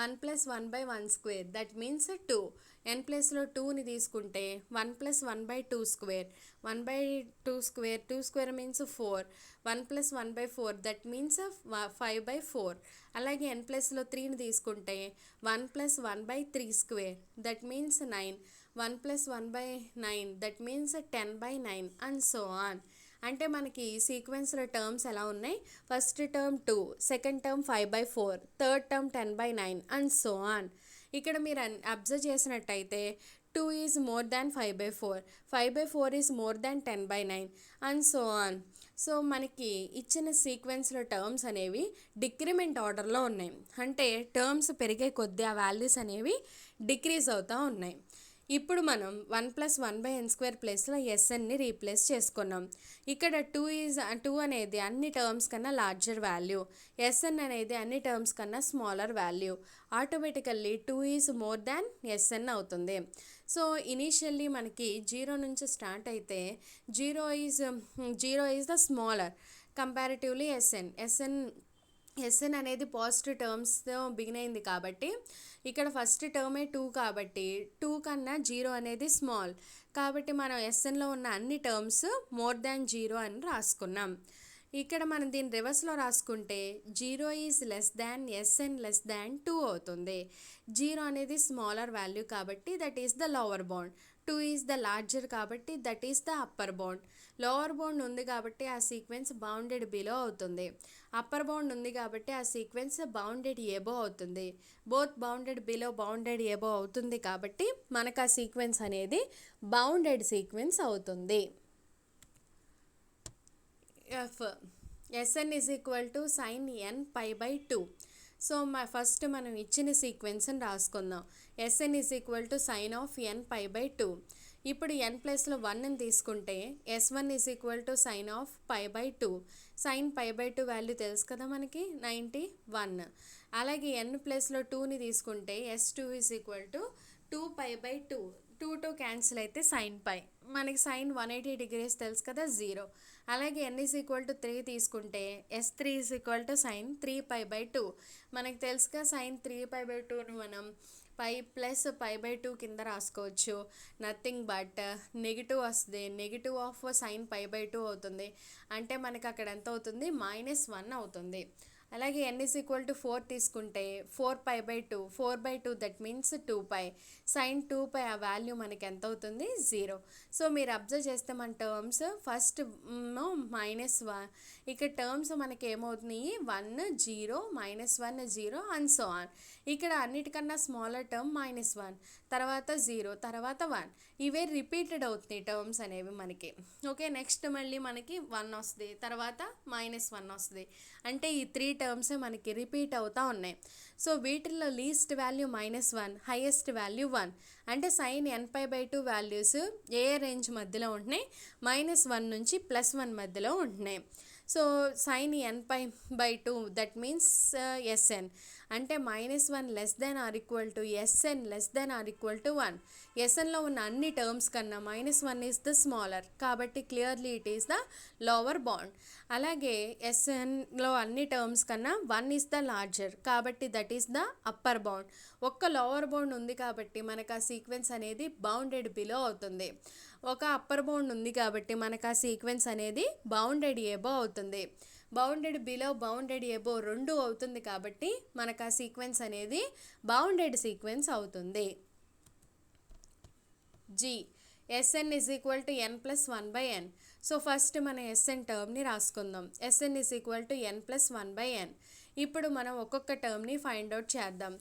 1 plus 1 by 1 square that means 2. N ప్లేస్లో 2ని తీసుకుంటే 1 plus 1 by 2 square, 1 by 2 square, 2 square means 4, 1 plus 1 by 4 that means 5/4. అలాగే ఎన్ ప్లస్లో 3ని తీసుకుంటే 1 plus 1 by 3 square that means 9, 1 plus 1 by 9 that means 10/9 and so on. అంటే మనకి సీక్వెన్స్లో టర్మ్స్ ఎలా ఉన్నాయి, first term 2, second term 5/4, third term 10/9 and so on. ఇక్కడ మీరు అబ్జర్వ్ చేసినట్టయితే 2 is more than 5/4, 5/4 is more than 10/9 and so on. So మనకి ఇచ్చిన సీక్వెన్స్లో టర్మ్స్ అనేవి డిక్రిమెంట్ ఆర్డర్లో ఉన్నాయి, అంటే టర్మ్స్ పెరిగే కొద్దీ ఆ వాల్యూస్ అనేవి డిక్రీజ్ అవుతూ ఉన్నాయి. ఇప్పుడు మనం 1 ప్లస్ 1 బై ఎన్ స్క్వేర్ ప్లేస్లో ఎస్ఎన్ని రీప్లేస్ చేసుకున్నాం. ఇక్కడ 2 అనేది అన్ని టర్మ్స్ కన్నా లార్జర్ వాల్యూ, ఎస్ఎన్ అనేది అన్ని టర్మ్స్ కన్నా smaller value. Automatically 2 is more than S N అవుతుంది. సో ఇనీషియల్లీ మనకి 0 నుంచి స్టార్ట్ అయితే 0 is the smaller comparatively S N అనేది పాజిటివ్ టర్మ్స్తో బిగిన్ అయింది కాబట్టి ఇక్కడ ఫస్ట్ టర్మే 2 కాబట్టి 2 కన్నా 0 అనేది స్మాల్ కాబట్టి మనం ఎస్ఎన్లో ఉన్న అన్ని టర్మ్స్ మోర్ దాన్ 0 అని రాసుకున్నాం. ఇక్కడ మనం దీని రివర్స్లో రాసుకుంటే 0 is less than S N less than 2 అవుతుంది. 0 అనేది స్మాలర్ వాల్యూ కాబట్టి that is the lower bound, 2 is the larger కాబట్టి that is the upper bound. Lower bound ఉంది కాబట్టి ఆ సీక్వెన్స్ బౌండెడ్ బిలో అవుతుంది, అప్పర్ బౌండ్ ఉంది కాబట్టి ఆ సీక్వెన్స్ బౌండెడ్ ఎబో అవుతుంది. Both bounded below bounded above అవుతుంది కాబట్టి మనకు ఆ సీక్వెన్స్ అనేది బౌండెడ్ సీక్వెన్స్ అవుతుంది. Sn is equal to sine n π/2. So first మనం ఇచ్చిన సీక్వెన్స్ని రాసుకుందాం. Sn is equal to sine of n π/2. ఇప్పుడు n ప్లస్లో 1ని తీసుకుంటే S1 is equal to sine of π/2. Sine π/2 value తెలుసు కదా మనకి 91. అలాగే n ప్లస్లో 2ని తీసుకుంటే S2 is equal to 2π/2. 2 cancel అయితే సైన్ పై, మనకి సైన్ 180 డిగ్రీస్ తెలుసు కదా 0. అలాగే n ఈజ్ ఈక్వల్ టు 3 తీసుకుంటే S3 is equal to sign 3π/2. మనకి తెలుసుగా సైన్ 3π/2ను మనం పై ప్లస్ π/2 కింద రాసుకోవచ్చు, నథింగ్ బట్ నెగిటివ్ వస్తుంది, నెగిటివ్ ఆఫ్ సైన్ π/2 అవుతుంది. అంటే మనకి అక్కడ ఎంత అవుతుంది, -1 అవుతుంది. అలాగే n ఈజ్ ఈక్వల్ టు 4 తీసుకుంటే 4π/2, 4/2 దట్ మీన్స్ 2π, సైన్ 2π ఆ వాల్యూ మనకి ఎంత అవుతుంది 0. సో మీరు అబ్జర్వ్ చేస్తే మన టర్మ్స్ ఫస్ట్ -1, ఇక్కడ టర్మ్స్ మనకి ఏమవుతున్నాయి 1 0 -1 0 అండ్ సో ఆన్. ఇక్కడ అన్నిటికన్నా స్మాలర్ టర్మ్ -1, తర్వాత 0, తర్వాత 1, ఇవే రిపీటెడ్ అవుతున్నాయి టర్మ్స్ అనేవి మనకి. ఓకే, నెక్స్ట్ మళ్ళీ మనకి 1 వస్తుంది, తర్వాత -1 వస్తుంది. అంటే ఈ 3 టర్మ్స్ మనకి రిపీట్ అవుతూ ఉన్నాయి. సో వీటిల్లో లీస్ట్ వాల్యూ -1, హైయెస్ట్ వాల్యూ 1. అంటే సైన్ nπ/2 వాల్యూస్ ఏ రేంజ్ మధ్యలో ఉంటున్నాయి, -1 నుంచి +1 మధ్యలో ఉంటున్నాయి. So sine nπ/2 that means Sn అంటే -1 less than or equal to Sn less than or equal to 1. Snలో ఉన్న అన్ని టర్మ్స్ కన్నా -1 ఈజ్ ద స్మాలర్, కాబట్టి clearly it is the lower bound. అలాగే Snలో అన్ని టర్మ్స్ కన్నా 1 ఈజ్ ద లార్జర్, కాబట్టి that is the upper bound. ఒక్క లోవర్ బౌండ్ ఉంది కాబట్టి మనకు ఆ సీక్వెన్స్ అనేది బౌండెడ్ బిలో అవుతుంది. ఒక అప్పర్ బౌండ్ ఉంది కాబట్టి మనకు ఆ సీక్వెన్స్ అనేది బౌండెడ్ ఎబో అవుతుంది. బౌండెడ్ బిలో బౌండెడ్ ఎబో రెండు అవుతుంది కాబట్టి మనకు ఆ సీక్వెన్స్ అనేది బౌండెడ్ సీక్వెన్స్ అవుతుంది. G. Sn is equal to n plus 1 by n. So first మన Sn టర్మ్ని రాసుకుందాం. Sn is equal to n plus 1 by n. ఇప్పుడు మనం ఒక్కొక్క టర్మ్ని ఫైండ్ అవుట్ చేద్దాం.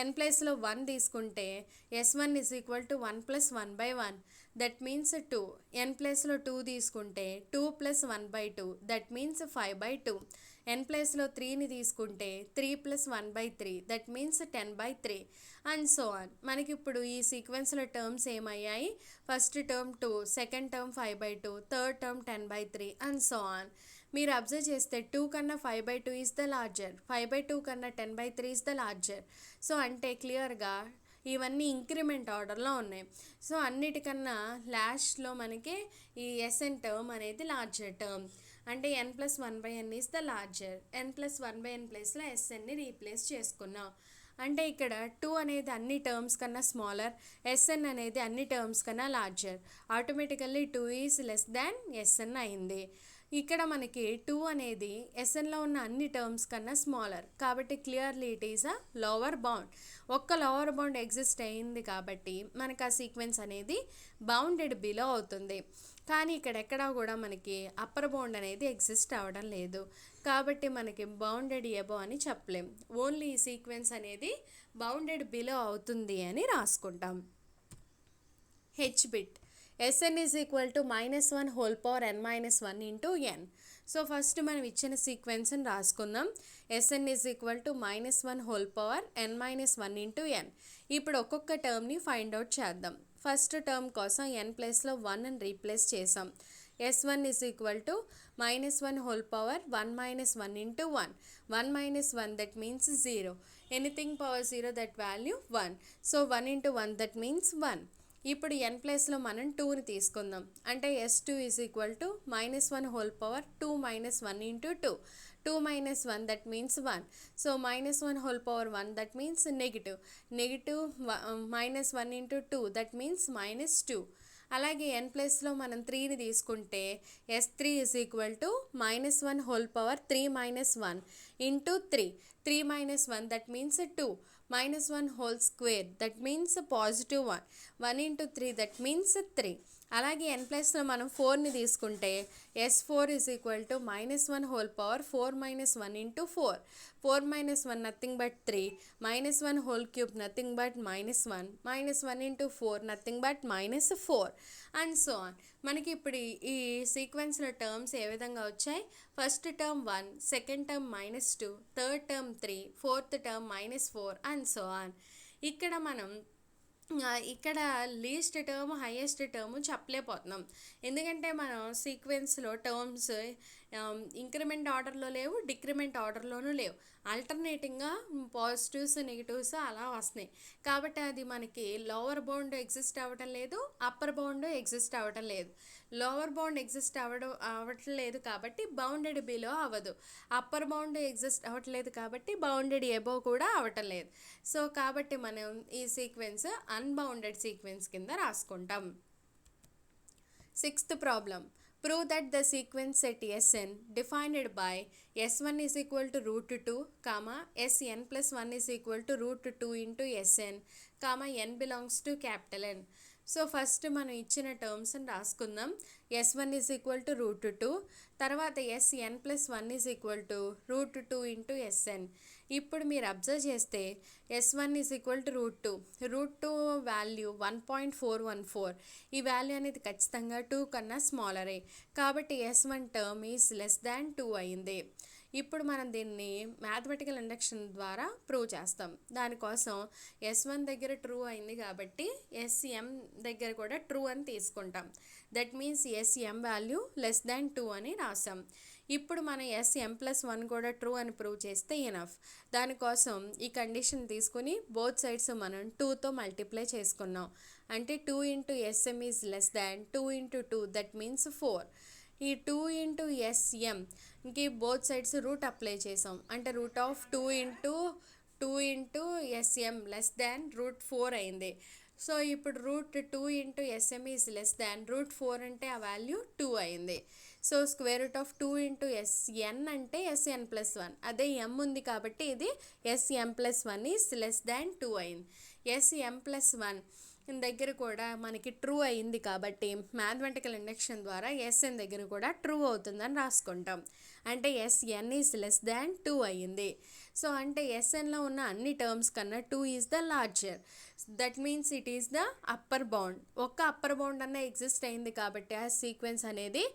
n ప్లేస్లో 1 తీసుకుంటే S1 is equal to 1 plus 1 by 1. That means 2. n ప్లేస్లో 2 తీసుకుంటే 2 plus 1 by 2. That means 5 by 2. n ప్లేస్లో 3ని తీసుకుంటే 3 plus 1 by 3. That means 10 by 3. And so on. మనకి ఇప్పుడు ఈ సీక్వెన్స్లో టర్మ్స్ ఏమయ్యాయి? First term 2, second term 5 by 2, third term 10 by 3 and so on. మీరు అబ్జర్వ్ చేస్తే 2 కన్నా 5 by 2 is the larger, 5 by 2 కన్నా 10 by 3 is the larger. So అంటే క్లియర్గా ఇవన్నీ ఇంక్రిమెంట్ ఆర్డర్లో ఉన్నాయి. సో అన్నిటికన్నా లాస్ట్లో మనకి ఈ Sn టర్మ్ అనేది లార్జర్ టర్మ్, అంటే n plus 1 by n is the larger. n plus 1 by n ప్లేస్లో Snని రీప్లేస్ చేసుకున్నాం. అంటే ఇక్కడ 2 అనేది అన్ని టర్మ్స్ కన్నా స్మాలర్, Sn అనేది అన్ని టర్మ్స్ కన్నా larger. Automatically 2 is less than Sn అయింది. ఇక్కడ మనకి 2 అనేది Snలో ఉన్న అన్ని టర్మ్స్ కన్నా స్మాలర్, కాబట్టి clearly it is a lower bound. ఒక్క లోవర్ బౌండ్ ఎగ్జిస్ట్ అయింది కాబట్టి మనకు ఆ సీక్వెన్స్ అనేది బౌండెడ్ బిలో అవుతుంది. కానీ ఇక్కడ ఎక్కడా కూడా మనకి అప్పర్ బౌండ్ అనేది ఎగ్జిస్ట్ అవ్వడం లేదు, కాబట్టి మనకి బౌండెడ్ ఎబో అని చెప్పలేం. ఓన్లీ ఈ సీక్వెన్స్ అనేది బౌండెడ్ బిలో అవుతుంది అని రాసుకుంటాం. H bit Sn is equal to -1 whole power n minus 1 into n. So first మనం ఇచ్చిన సీక్వెన్స్ని రాసుకుందాం. Sn is equal to -1 whole power n minus 1 into n. ఇప్పుడు ఒక్కొక్క టర్మ్ని ఫైండ్ అవుట్ చేద్దాం. ఫస్ట్ టర్మ్ కోసం n ప్లేస్లో 1 అని రీప్లేస్ చేసాం. S1 is equal to -1 whole power 1 minus 1 into 1. 1 minus 1 that means 0. Anything power 0 that value 1. So 1 into 1 that means 1. ఇప్పుడు n ప్లేస్లో మనం 2ని తీసుకుందాం. అంటే S2 is equal to -1 whole power 2 minus 1 into 2. 2 minus 1 that means 1. So -1 whole power 1 that means negative. Negative -1 into 2 that means -2. అలాగే n ప్లేస్లో మనం 3ని తీసుకుంటే S3 is equal to -1 whole power 3 minus 1 into 3. 3 minus 1 that means 2. -1 whole square that means positive 1. 1 into 3 that means 3. అలాగే n ప్లస్లో మనం 4ని తీసుకుంటే S4 is equal to -1 whole power 4 minus 1 into 4. 4 minus 1 nothing but 3. -1 whole cube nothing but -1. -1 into 4 nothing but -4 and so on. మనకి ఇప్పుడు ఈ సీక్వెన్స్లో terms ఏ విధంగా వచ్చాయి? First term 1, second term -2, third term 3, fourth term -4 and so on. ఇక్కడ మనం ఇక్కడ least term highest term చెప్పలేకపోతున్నాం, ఎందుకంటే మనం సీక్వెన్స్లో టర్మ్స్ ఇంక్రిమెంట్ ఆర్డర్లో లేవు, డిక్రిమెంట్ ఆర్డర్లోనూ లేవు. ఆల్టర్నేటింగ్గా పాజిటివ్స్ నెగిటివ్స్ అలా వస్తున్నాయి, కాబట్టి అది మనకి లోవర్ బౌండ్ ఎగ్జిస్ట్ అవ్వటం లేదు, అప్పర్ బౌండ్ ఎగ్జిస్ట్ అవ్వటం లేదు. లోవర్ బౌండ్ ఎగ్జిస్ట్ అవ్వట్లేదు కాబట్టి బౌండెడ్ బిలో అవ్వదు, అప్పర్ బౌండ్ ఎగ్జిస్ట్ అవ్వట్లేదు కాబట్టి బౌండెడ్ ఎబో కూడా అవ్వటం లేదు. సో కాబట్టి మనం ఈ సీక్వెన్స్ అన్బౌండెడ్ సీక్వెన్స్ కింద రాసుకుంటాం. Sixth problem. Prove that the sequence set Sn defined by S1 is equal to √2, Sn plus 1 is equal to √2 into Sn, n belongs to capital N. So first మనం ఇచ్చిన టర్మ్స్ని రాసుకుందాం. S1 is equal to √2, తర్వాత Sn plus 1 is equal to √2 into Sn. ఇప్పుడు మీరు observe చేస్తే S1 is equal to √2 value 1.414. ఈ value అనేది ఖచ్చితంగా 2 కన్నా స్మాలరే, కాబట్టి S1 term is less than 2 అయింది. ఇప్పుడు మనం దీన్ని మ్యాథమెటికల్ ఇండక్షన్ ద్వారా ప్రూవ్ చేస్తాం. దానికోసం S1 దగ్గర ట్రూ అయింది కాబట్టి Sm దగ్గర కూడా ట్రూ అని తీసుకుంటాం. That means Sm value less than 2 అని రాసాం. ఇప్పుడు మనం m+1 కూడా ట్రూ అని ప్రూవ్ చేస్తే ఎనఫ్. దానికోసం ఈ కండిషన్ తీసుకుని బోత్ సైడ్స్ మనం 2తో మల్టిప్లై చేసుకున్నాం. అంటే 2 ఇంటూ SM ఈజ్ లెస్ దాన్ 2 ఇంటూ 2 దట్ మీన్స్ 4. ఈ 2 ఇంటూ SMకి బోత్ సైడ్స్ రూట్ అప్లై చేసాం. అంటే root into SM less than √4 అయింది. సో ఇప్పుడు √2 ఇంటూ SM ఈజ్ లెస్ దాన్ √4 అంటే ఆ వాల్యూ 2 అయింది. సో √2 ఇంటూ SN అంటే SN+1. అదే M ఉంది కాబట్టి ఇది SM+1 ఈజ్ లెస్ దాన్ 2 అయింది. SM+1 దగ్గర కూడా మనకి ట్రూ అయింది కాబట్టి మ్యాథమెటికల్ ఇండక్షన్ ద్వారా SN దగ్గర కూడా ట్రూ అవుతుందని రాసుకుంటాం. అంటే SN ఈజ్ లెస్ దాన్ 2 అయ్యింది. సో అంటే SNలో ఉన్న అన్ని టర్మ్స్ కన్నా 2 is the larger. That means it is the upper bound. ఒక్క అప్పర్ బౌండ్ అన్న ఎగ్జిస్ట్ అయింది కాబట్టి ఆ సీక్వెన్స్ అనేది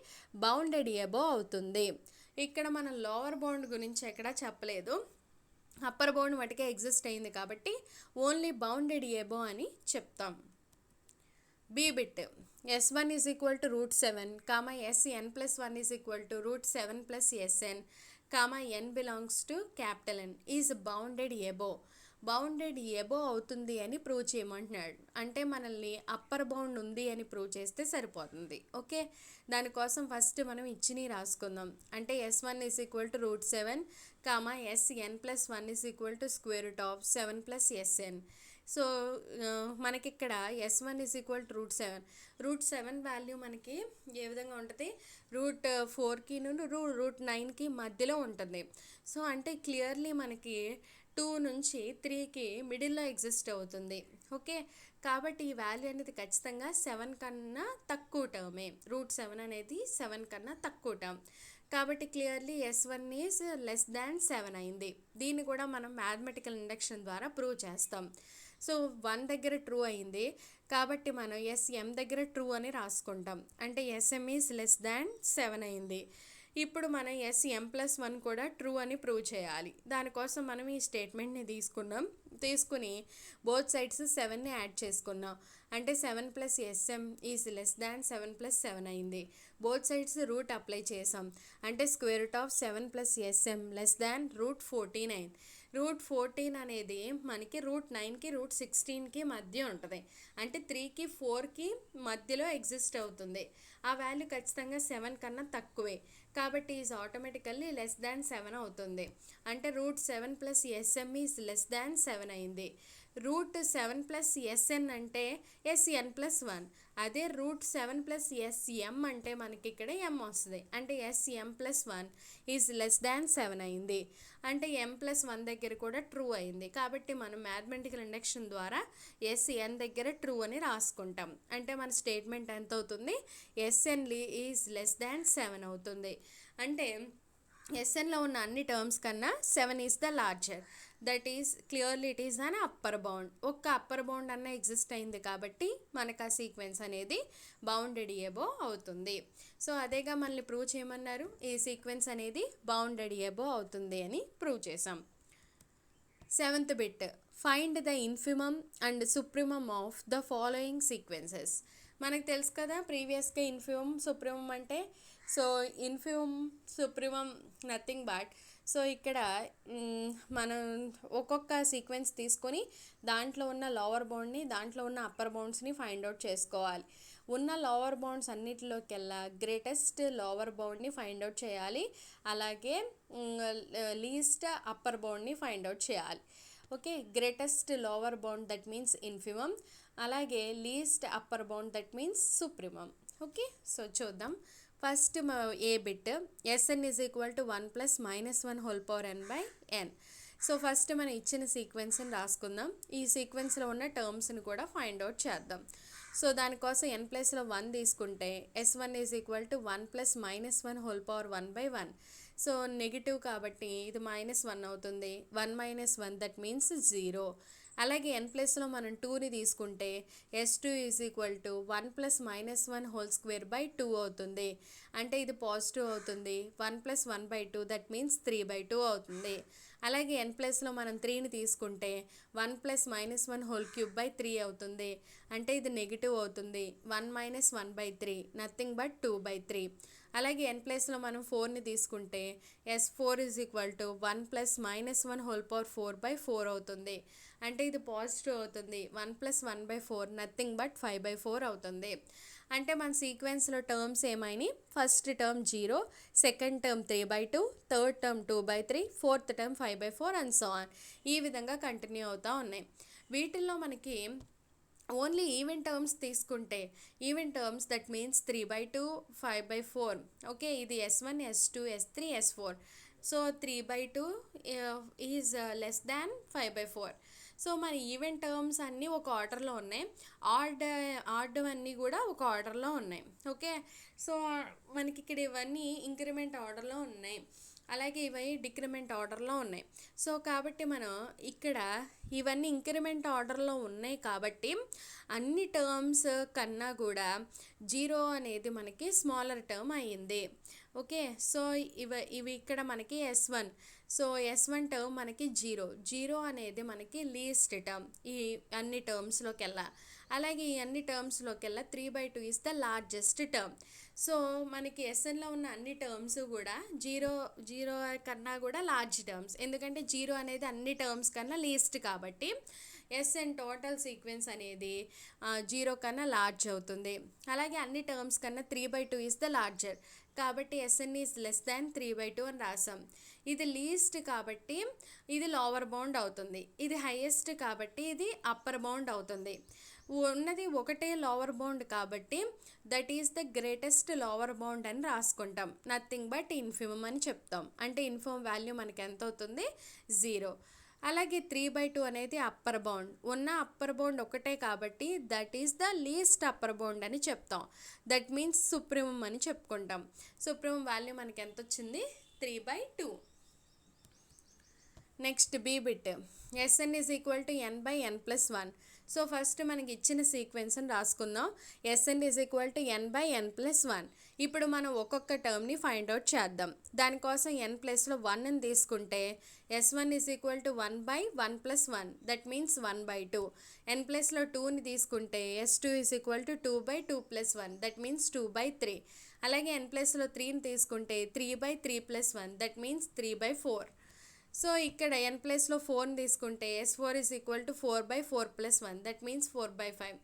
బౌండెడ్ ఎబోవ్ అవుతుంది. ఇక్కడ మనం లోవర్ బౌండ్ గురించి ఎక్కడా చెప్పలేదు. అప్పర్ బౌండ్ మటుకే ఎగ్జిస్ట్ అయింది కాబట్టి ఓన్లీ బౌండెడ్ ఎబోవ్ అని చెప్తాం. B bit S1 is equal to √7, SN+1 is equal to √7 + SN, n belongs to N is bounded above. Bounded above అవుతుంది అని ప్రూవ్ చేయమంటున్నాడు. అంటే మనల్ని అప్పర్ బౌండ్ ఉంది అని ప్రూవ్ చేస్తే సరిపోతుంది. ఓకే, దానికోసం ఫస్ట్ మనం ఇచ్చిని రాసుకుందాం. అంటే S1 is equal to √7, SN+1 is equal to √7 + SN. So మనకి ఇక్కడ S1 is equal to √7. √7 value మనకి ఏ విధంగా ఉంటుంది, √4కి నుండి √9కి మధ్యలో ఉంటుంది. సో అంటే క్లియర్లీ మనకి 2 నుంచి 3కి మిడిల్లో ఎగ్జిస్ట్ అవుతుంది. ఓకే, కాబట్టి ఈ వాల్యూ అనేది ఖచ్చితంగా 7 కన్నా తక్కువ టర్మే. √7 అనేది 7 కన్నా తక్కువ టర్మ్ కాబట్టి క్లియర్లీ S1 ఈజ్ లెస్ దాన్ 7 అయింది. దీన్ని కూడా మనం మ్యాథమెటికల్ ఇండక్షన్ ద్వారా ప్రూవ్ చేస్తాం. సో 1 దగ్గర ట్రూ అయింది కాబట్టి మనం SM దగ్గర ట్రూ అని రాసుకుంటాం. అంటే SM ఈజ్ లెస్ దాన్ 7 అయింది. ఇప్పుడు మనం SM+1 కూడా ట్రూ అని ప్రూవ్ చేయాలి. దానికోసం మనం ఈ స్టేట్మెంట్ని తీసుకుని బోత్ సైడ్స్ 7ని యాడ్ చేసుకున్నాం. అంటే 7 + SM ఈజ్ లెస్ దాన్ 7 + 7 అయింది. బోత్ సైడ్స్ రూట్ అప్లై చేసాం. అంటే √7 + SM లెస్ దాన్ √14 అయింది. √14 అనేది మనకి √9కి √16కి మధ్య ఉంటుంది. అంటే 3కి 4కి మధ్యలో ఎగ్జిస్ట్ అవుతుంది. ఆ వాల్యూ ఖచ్చితంగా 7 కన్నా తక్కువే కాబట్టి ఈజ్ ఆటోమేటికల్లీ లెస్ దాన్ 7 అవుతుంది. అంటే √7 + SM ఈజ్ లెస్ దాన్ 7 అయింది. √7 + SN అంటే SN+1. అదే √7 + SM అంటే మనకి ఇక్కడ M వస్తుంది. అంటే SM+1 ఈజ్ లెస్ దాన్ 7 అయింది. అంటే M+1 దగ్గర కూడా ట్రూ అయింది. కాబట్టి మనం మ్యాథమెటికల్ ఇండక్షన్ ద్వారా SN దగ్గర ట్రూ అని రాసుకుంటాం. అంటే మన స్టేట్మెంట్ ఎంత అవుతుంది, SN ఈజ్ లెస్ దాన్ 7 అవుతుంది. అంటే SNలో ఉన్న అన్ని టర్మ్స్ కన్నా 7 is the larger. That is clearly it is an upper bound. ఒక్క అప్పర్ బౌండ్ అన్న ఎగ్జిస్ట్ అయింది కాబట్టి మనకు ఆ సీక్వెన్స్ అనేది బౌండెడ్ ఎబోవ్ అవుతుంది. సో అదేగా మనల్ని ప్రూవ్ చేయమన్నారు. ఈ సీక్వెన్స్ అనేది బౌండెడ్ ఎబోవ్ అవుతుంది అని ప్రూవ్ చేసాం. 7th bit, find the infimum and supremum of the following sequences. మనకు తెలుసు కదా ప్రీవియస్గా ఇన్ఫిమమ్ సుప్రిమమ్ అంటే. So infimum supremum nothing but, so ఇక్కడ మనం ఒక్కొక్క సీక్వెన్స్ తీసుకొని దాంట్లో ఉన్న లోవర్ బౌండ్ని దాంట్లో ఉన్న అప్పర్ బౌండ్స్ని ఫైండ్ అవుట్ చేసుకోవాలి. ఉన్న లోవర్ బౌండ్స్ అన్నిటిలోకెల్లా గ్రేటెస్ట్ లోవర్ బౌండ్ని ఫైండ్ అవుట్ చేయాలి. అలాగే లీస్ట్ అప్పర్ బౌండ్ని ఫైండ్ అవుట్ చేయాలి. Okay, greatest lower bound that means infimum, అలాగే least upper bound that means supremum. Okay, so చూద్దాం. First A bit, SN is equal to 1 + -1 whole power n/n. So first మనం ఇచ్చిన సీక్వెన్స్ని రాసుకుందాం. ఈ సీక్వెన్స్లో ఉన్న టర్మ్స్ని కూడా ఫైండ్ అవుట్ చేద్దాం. సో దానికోసం n ప్లేస్లో 1 తీసుకుంటే S1 is equal to 1 + -1 whole power 1/1. So negative కాబట్టి ఇది -1 అవుతుంది. 1 - 1 దట్ మీన్స్ 0. అలాగే n ప్లేస్లో మనం 2ని తీసుకుంటే S2 is equal to 1 + -1 whole square 2 అవుతుంది. అంటే ఇది పాజిటివ్ అవుతుంది. 1 + 1/2 దట్ మీన్స్ 3/2 అవుతుంది. అలాగే n ప్లేస్లో మనం 3ని తీసుకుంటే 1 + -1 హోల్ క్యూబ్ 3 అవుతుంది. అంటే ఇది నెగిటివ్ అవుతుంది. 1 - 1/3 నథింగ్ బట్ 2/3. అలాగే n ప్లేస్లో మనం 4ని తీసుకుంటే S4 is equal to 1 plus minus 1 whole power 4/4 అవుతుంది. అంటే ఇది పాజిటివ్ అవుతుంది. 1 ప్లస్ 1/4 నథింగ్ బట్ 5/4 అవుతుంది. అంటే మన సీక్వెన్స్లో టర్మ్స్ ఏమైనాయి, first term 0, second term 3/2, third term 2/3, fourth term 5/4 and so on. ఈ విధంగా కంటిన్యూ అవుతూ ఉన్నాయి. వీటిల్లో మనకి ఓన్లీ ఈవెన్ టర్మ్స్ తీసుకుంటే, even terms that means 3/2, 5/4. Okay, ఇది S1, S2, S3, S4. So 3/2 is less than 5/4. So మన ఈవెన్ టర్మ్స్ అన్నీ ఒక ఆర్డర్లో ఉన్నాయి, ఆర్డ్ అన్నీ కూడా ఒక ఆర్డర్లో ఉన్నాయి. ఓకే, సో మనకి ఇక్కడ ఇవన్నీ ఇంక్రిమెంట్ ఆర్డర్లో ఉన్నాయి, అలాగే ఇవి డిక్రిమెంట్ ఆర్డర్లో ఉన్నాయి. సో కాబట్టి మనం ఇక్కడ ఇవన్నీ ఇంక్రిమెంట్ ఆర్డర్లో ఉన్నాయి కాబట్టి అన్ని టర్మ్స్ కన్నా కూడా 0 అనేది మనకి స్మాలర్ టర్మ్ అయ్యింది. ఓకే, సో ఇవి ఇక్కడ మనకి S1. సో S1 టర్మ్ మనకి 0 అనేది మనకి లీస్ట్ టర్మ్ ఈ అన్ని టర్మ్స్లోకి వెళ్ళా. అలాగే ఈ అన్ని టర్మ్స్లోకి వెళ్ళా 3/2 is the largest term. So మనకి ఎస్ఎన్లో ఉన్న అన్ని టర్మ్స్ కూడా జీరో కన్నా కూడా లార్జ్ టర్మ్స్, ఎందుకంటే 0 అనేది అన్ని టర్మ్స్ కన్నా లీస్ట్ కాబట్టి ఎస్ఎన్ టోటల్ సీక్వెన్స్ అనేది 0 కన్నా లార్జ్ అవుతుంది. అలాగే అన్ని టర్మ్స్ కన్నా 3/2 ఇస్ ద లార్జర్ కాబట్టి ఎస్ఎన్ ఈజ్ లెస్ దాన్ 3/2 అని రాసాం. ఇది లీస్ట్ కాబట్టి ఇది లోవర్ బౌండ్ అవుతుంది, ఇది హైయెస్ట్ కాబట్టి ఇది అప్పర్ బౌండ్ అవుతుంది. ఉన్నది ఒకటే లోవర్ బౌండ్ కాబట్టి that is the greatest lower bound అని రాసుకుంటాం. నథింగ్ బట్ ఇన్ఫిమమ్ అని చెప్తాం. అంటే ఇన్ఫిమమ్ వాల్యూ మనకి ఎంత అవుతుంది, 0. అలాగే 3/2 అనేది అప్పర్ బౌండ్, ఉన్న అప్పర్ బౌండ్ ఒకటే కాబట్టి that is the least upper bound అని చెప్తాం. దట్ మీన్స్ సుప్రీమమ్ అని చెప్పుకుంటాం. సుప్రీమమ్ వాల్యూ మనకి ఎంత వచ్చింది, 3/2. Next B bit, S N is equal to n/n+1. So first మనకి ఇచ్చిన సీక్వెన్స్ని రాసుకుందాం. S N is equal to n/n+1. ఇప్పుడు మనం ఒక్కొక్క టర్మ్ని ఫైండ్ అవుట్ చేద్దాం. దానికోసం n ప్లేస్లో 1ని తీసుకుంటే S1 is equal to 1/1+1, that means 1/2. n ప్లేస్లో 2ని తీసుకుంటే S2 is equal to 2/2+1, that means 2/3. అలాగే n ప్లేస్లో 3ని తీసుకుంటే 3/3+1, దట్ మీన్స్ 3/4. సో ఇక్కడ n ప్లేస్లో 4ని తీసుకుంటే S4 is equal to 4/4+1, that means 4/5.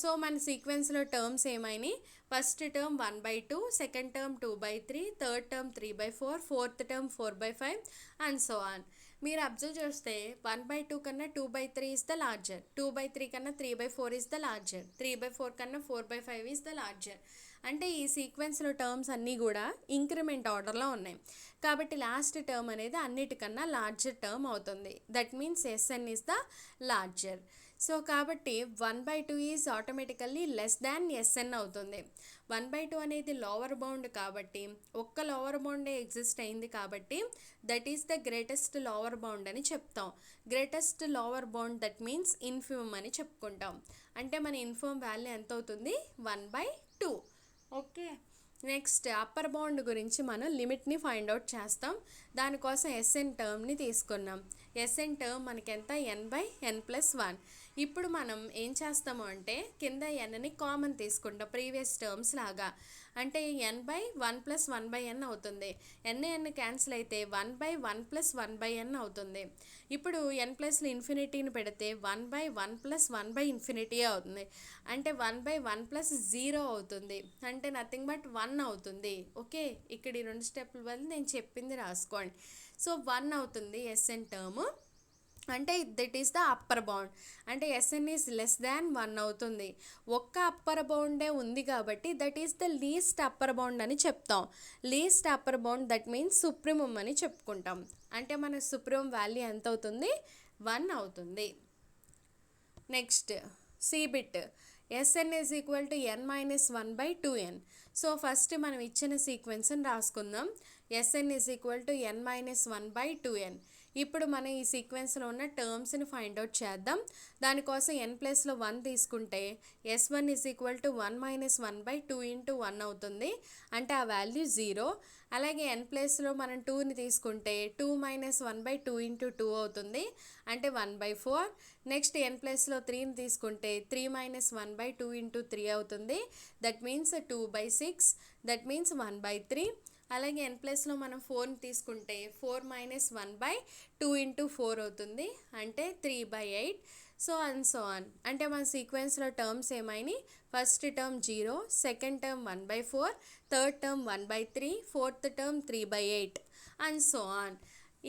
So మన సీక్వెన్స్లో టర్మ్స్ ఏమైనాయి, first term 1/2, second term 2/3, third term 3/4, fourth term 4/5 and so on. మీరు అబ్జర్వ్ చేస్తే 1/2 కన్నా 2/3 ఇస్ ద లార్జర్, 2/3 కన్నా 3/4 ఇస్ ద లార్జర్, 3/4 కన్నా 4/5 ఇస్ ద లార్జర్. అంటే ఈ సీక్వెన్స్లో టర్మ్స్ అన్నీ కూడా ఇంక్రిమెంట్ ఆర్డర్లో ఉన్నాయి కాబట్టి లాస్ట్ టర్మ్ అనేది అన్నిటికన్నా లార్జర్ టర్మ్ అవుతుంది. That means S N is the larger. So కాబట్టి 1/2 is automatically less than S N అవుతుంది. 1/2 అనేది లోవర్ బౌండ్ కాబట్టి ఒక్క లోవర్ బౌండే ఎగ్జిస్ట్ అయింది కాబట్టి that is the greatest lower bound అని చెప్తాం. Greatest lower bound that means infimum అని చెప్పుకుంటాం. అంటే మన ఇన్ఫిమమ్ వాల్యూ ఎంత అవుతుంది, 1/2. ఓకే, నెక్స్ట్ అప్పర్ బౌండ్ గురించి మనం లిమిట్ని ఫైండ్ అవుట్ చేస్తాం. దానికోసం ఎస్ఎన్ టర్మ్ని తీసుకున్నాం. ఎస్ఎన్ టర్మ్ మనకి ఎంత, n/n+1. ఇప్పుడు మనం ఏం చేస్తాము అంటే కింద nని కామన్ తీసుకుంటాం ప్రీవియస్ టర్మ్స్ లాగా. అంటే n/1+1/n అవుతుంది. n క్యాన్సిల్ అయితే 1/1+1/n అవుతుంది. ఇప్పుడు n ప్లస్లో ఇన్ఫినిటీని పెడితే 1/1+1/∞ అవుతుంది. అంటే 1/1+0 అవుతుంది. అంటే నథింగ్ బట్ 1 అవుతుంది. ఓకే, ఇక్కడ ఈ 2 స్టెప్పుల వల్ల నేను చెప్పింది రాసుకోండి. సో 1 అవుతుంది ఎస్ఎన్ టర్మ్. అంటే that is the upper bound. అంటే ఎస్ఎన్ ఈజ్ లెస్ దాన్ 1 అవుతుంది. ఒక్క అప్పర్ బౌండే ఉంది కాబట్టి that is the least upper bound అని చెప్తాం. Least upper bound that means supremum అని చెప్పుకుంటాం. అంటే మన సుప్రీమమ్ వాల్యూ ఎంత అవుతుంది, 1 అవుతుంది. Next C bit, S N is equal to n-1/2n. So first మనం ఇచ్చిన సీక్వెన్స్ని రాసుకుందాం. S N is equal to n-1/2n. ఇప్పుడు మనం ఈ సీక్వెన్స్లో ఉన్న టర్మ్స్ని ఫైండ్ అవుట్ చేద్దాం. దానికోసం n ప్లేస్లో 1 తీసుకుంటే s1 is equal to 1 minus 1/2 into 1 అవుతుంది, అంటే ఆ వాల్యూ 0. అలాగే n ప్లేస్లో మనం 2ని తీసుకుంటే 2 మైనస్ 1/2 ఇంటూ 2 అవుతుంది, అంటే 1/4. నెక్స్ట్ n ప్లేస్లో 3ని తీసుకుంటే 3 మైనస్ 1/2 ఇంటూ 3 అవుతుంది, దట్ మీన్స్ 2/6, దట్ మీన్స్ 1/3. అలాగే n ప్లస్లో మనం 4ని తీసుకుంటే 4 మైనస్ 1/2 ఇంటూ 4 అవుతుంది, అంటే 3/8. So and so on. అంటే మన సీక్వెన్స్లో టర్మ్స్ ఏమైనాయి, first term 0, second term 1/4, third term 1/3, fourth term 3/8 and so on.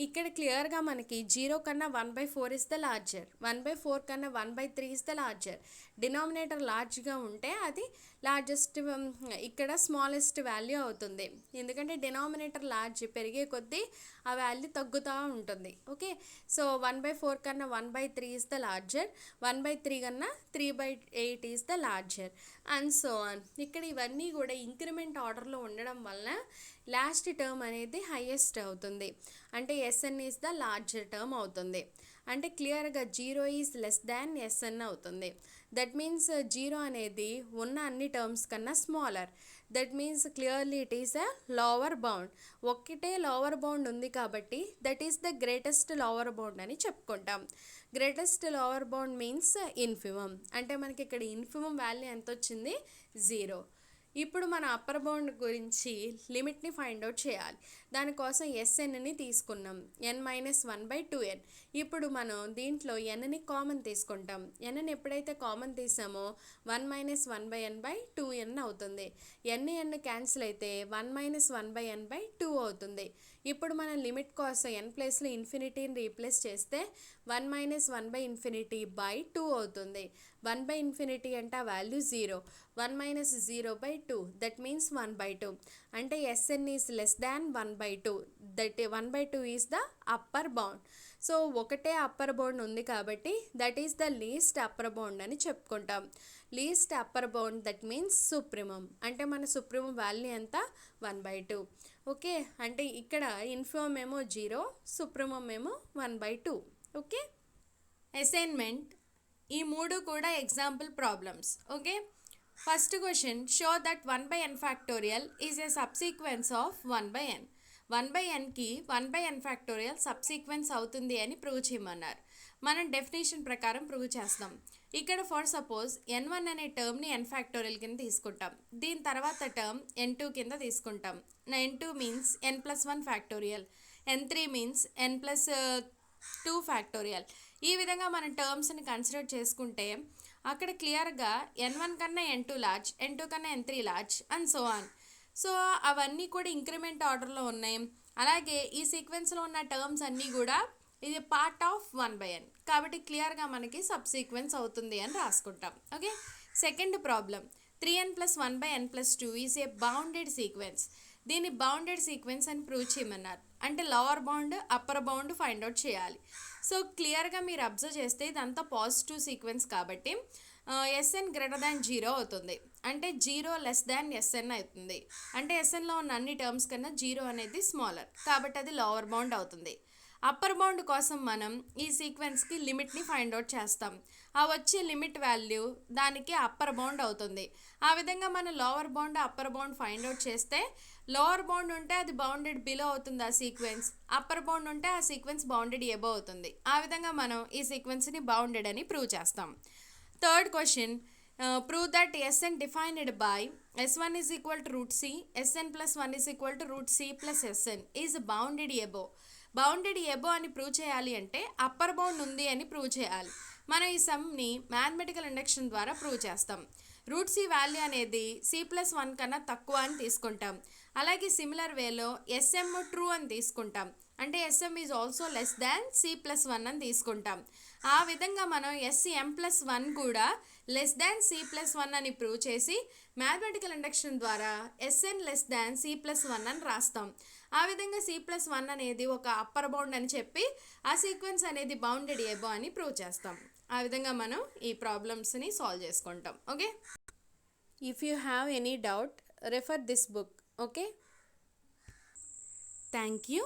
ఇక్కడ క్లియర్గా మనకి 0 కన్నా 1/4 ఇస్ ద లార్జర్, 1/4 కన్నా 1/3 ఇస్ ద లార్జర్. డినామినేటర్ లార్జ్గా ఉంటే అది లార్జెస్ట్, ఇక్కడ స్మాలెస్ట్ వాల్యూ అవుతుంది. ఎందుకంటే డినామినేటర్ లార్జ్ పెరిగే కొద్దీ ఆ వాల్యూ తగ్గుతూ ఉంటుంది. ఓకే, సో 1/4 కన్నా 1/3 ఇస్ ద లార్జర్, 1/3 కన్నా 3/8 is the larger and so on. ఇక్కడ ఇవన్నీ కూడా ఇంక్రిమెంట్ ఆర్డర్లో ఉండడం వలన లాస్ట్ టర్మ్ అనేది హైయెస్ట్ అవుతుంది, అంటే S N is the larger term అవుతుంది. అంటే క్లియర్గా 0 ఈజ్ లెస్ దాన్ ఎస్ఎన్ అవుతుంది. దట్ మీన్స్ 0 అనేది ఉన్న అన్ని టర్మ్స్ కన్నా smaller. That means clearly it is a lower bound. ఒక్కటే లోవర్ బౌండ్ ఉంది కాబట్టి that is the greatest lower bound అని చెప్పుకుంటాం. Greatest lower bound means infimum, అంటే మనకి ఇక్కడ ఇన్ఫిమమ్ వాల్యూ ఎంత వచ్చింది, 0. ఇప్పుడు మన అప్పర్ బౌండ్ గురించి లిమిట్ని ఫైండ్ అవుట్ చేయాలి. దానికోసం ఎస్ఎన్ని తీసుకున్నాం, n-1/2n. ఇప్పుడు మనం దీంట్లో nని కామన్ తీసుకుంటాం. nని ఎప్పుడైతే కామన్ తీసామో 1-1/n/2n అవుతుంది. n క్యాన్సిల్ అయితే 1-1/n/2 అవుతుంది. ఇప్పుడు మనం లిమిట్ కోసం n ప్లేస్లో ఇన్ఫినిటీని రీప్లేస్ చేస్తే 1-1/2 అవుతుంది. 1/∞ అంటే ఆ వాల్యూ 0, 1-0/2 దట్ మీన్స్ 1/2, అంటే S N is less than 1/2, that 1/2 is the upper bound. So ఒకటే అప్పర్ బౌండ్ ఉంది కాబట్టి that is the least upper bound అని చెప్పుకుంటాం. Least upper bound that means supremum, అంటే మన సుప్రీమమ్ వాల్యూ ఎంత, 1/2. ఓకే, అంటే ఇక్కడ ఇన్ఫిమమ్ ఏమో 0, సుప్రీమమ్ ఏమో 1/2. ఓకే, అసైన్మెంట్ ఈ మూడు కూడా example problems. Okay, first question, show that 1/n factorial is a subsequence of 1/n. 1/nకి 1/n ఫ్యాక్టోరియల్ సబ్సీక్వెన్స్ అవుతుంది అని ప్రూవ్ చేయమన్నారు. మనం డెఫినేషన్ ప్రకారం ప్రూవ్ చేస్తాం. ఇక్కడ ఫర్ సపోజ్ n1 అనే టర్మ్ని n ఫ్యాక్టోరియల్ కింద తీసుకుంటాం, దీని తర్వాత టర్మ్ n2 కింద తీసుకుంటాం. n2 means n+1 factorial, n3 means n+2 factorial. ఈ విధంగా మనం టర్మ్స్ని కన్సిడర్ చేసుకుంటే అక్కడ క్లియర్గా n1 కన్నా n2 లార్జ్, n2 కన్నా n3 large and so on. So అవన్నీ కూడా ఇంక్రిమెంట్ ఆర్డర్లో ఉన్నాయి. అలాగే ఈ సీక్వెన్స్లో ఉన్న టర్మ్స్ అన్నీ కూడా ఇది పార్ట్ ఆఫ్ 1/n కాబట్టి క్లియర్గా మనకి సబ్ సీక్వెన్స్ అవుతుంది అని రాసుకుంటాం. Okay, second problem, 3n + 1/n+2 is a bounded sequence. దీన్ని బౌండెడ్ సీక్వెన్స్ అని ప్రూవ్ చేయమన్నారు. అంటే lower bound upper bound find out చేయాలి. సో క్లియర్గా మీరు అబ్జర్వ్ చేస్తే ఇదంతా పాజిటివ్ సీక్వెన్స్ కాబట్టి ఎస్ఎన్ గ్రేటర్ దాన్ 0 అవుతుంది, అంటే 0 లెస్ దాన్ ఎస్ఎన్ అవుతుంది. అంటే ఎస్ఎన్లో ఉన్న అన్ని టర్మ్స్ కన్నా 0 అనేది స్మాలర్ కాబట్టి అది లోవర్ బౌండ్ అవుతుంది. అప్పర్ బౌండ్ కోసం మనం ఈ సీక్వెన్స్కి లిమిట్ని ఫైండ్ అవుట్ చేస్తాం. ఆ వచ్చే లిమిట్ వాల్యూ దానికి అప్పర్ బౌండ్ అవుతుంది. ఆ విధంగా మనం lower bound upper bound find out చేస్తే లోవర్ బౌండ్ ఉంటే అది బౌండెడ్ బిలో అవుతుంది ఆ సీక్వెన్స్, అప్పర్ బౌండ్ ఉంటే ఆ సీక్వెన్స్ బౌండెడ్ ఎబో అవుతుంది. ఆ విధంగా మనం ఈ సీక్వెన్స్ని బౌండెడ్ అని ప్రూవ్ చేస్తాం. Third question, prove that Sn defined by S1 is equal to root C, Sn plus 1 is equal to root C plus Sn is bounded above. Bounded above అని prove చేయాలి అంటే అప్పర్ బౌండ్ ఉంది అని prove చేయాలి. మనం ఈ సమ్ని mathematical induction ద్వారా prove చేస్తాం. రూట్ సి వాల్యూ అనేది C+1 కన్నా తక్కువ అని తీసుకుంటాం. అలాగే సిమిలర్ వేలో ఎస్ఎం ట్రూ అని తీసుకుంటాం, అంటే S M is also less than C+1 అని తీసుకుంటాం. ఆ విధంగా మనం SM+1 కూడా లెస్ దాన్ C+1 అని ప్రూవ్ చేసి మ్యాథమెటికల్ ఇండక్షన్ ద్వారా Sn లెస్ దాన్ C+1 అని రాస్తాం. ఆ విధంగా C+1 అనేది ఒక అప్పర్ బౌండ్ అని చెప్పి ఆ సీక్వెన్స్ అనేది బౌండెడ్ ఎబో అని ప్రూవ్ చేస్తాం. ఆ విధంగా మనం ఈ ప్రాబ్లమ్స్ని సాల్వ్ చేసుకుంటాం. Okay, if you have any doubt refer this book. Okay, thank you.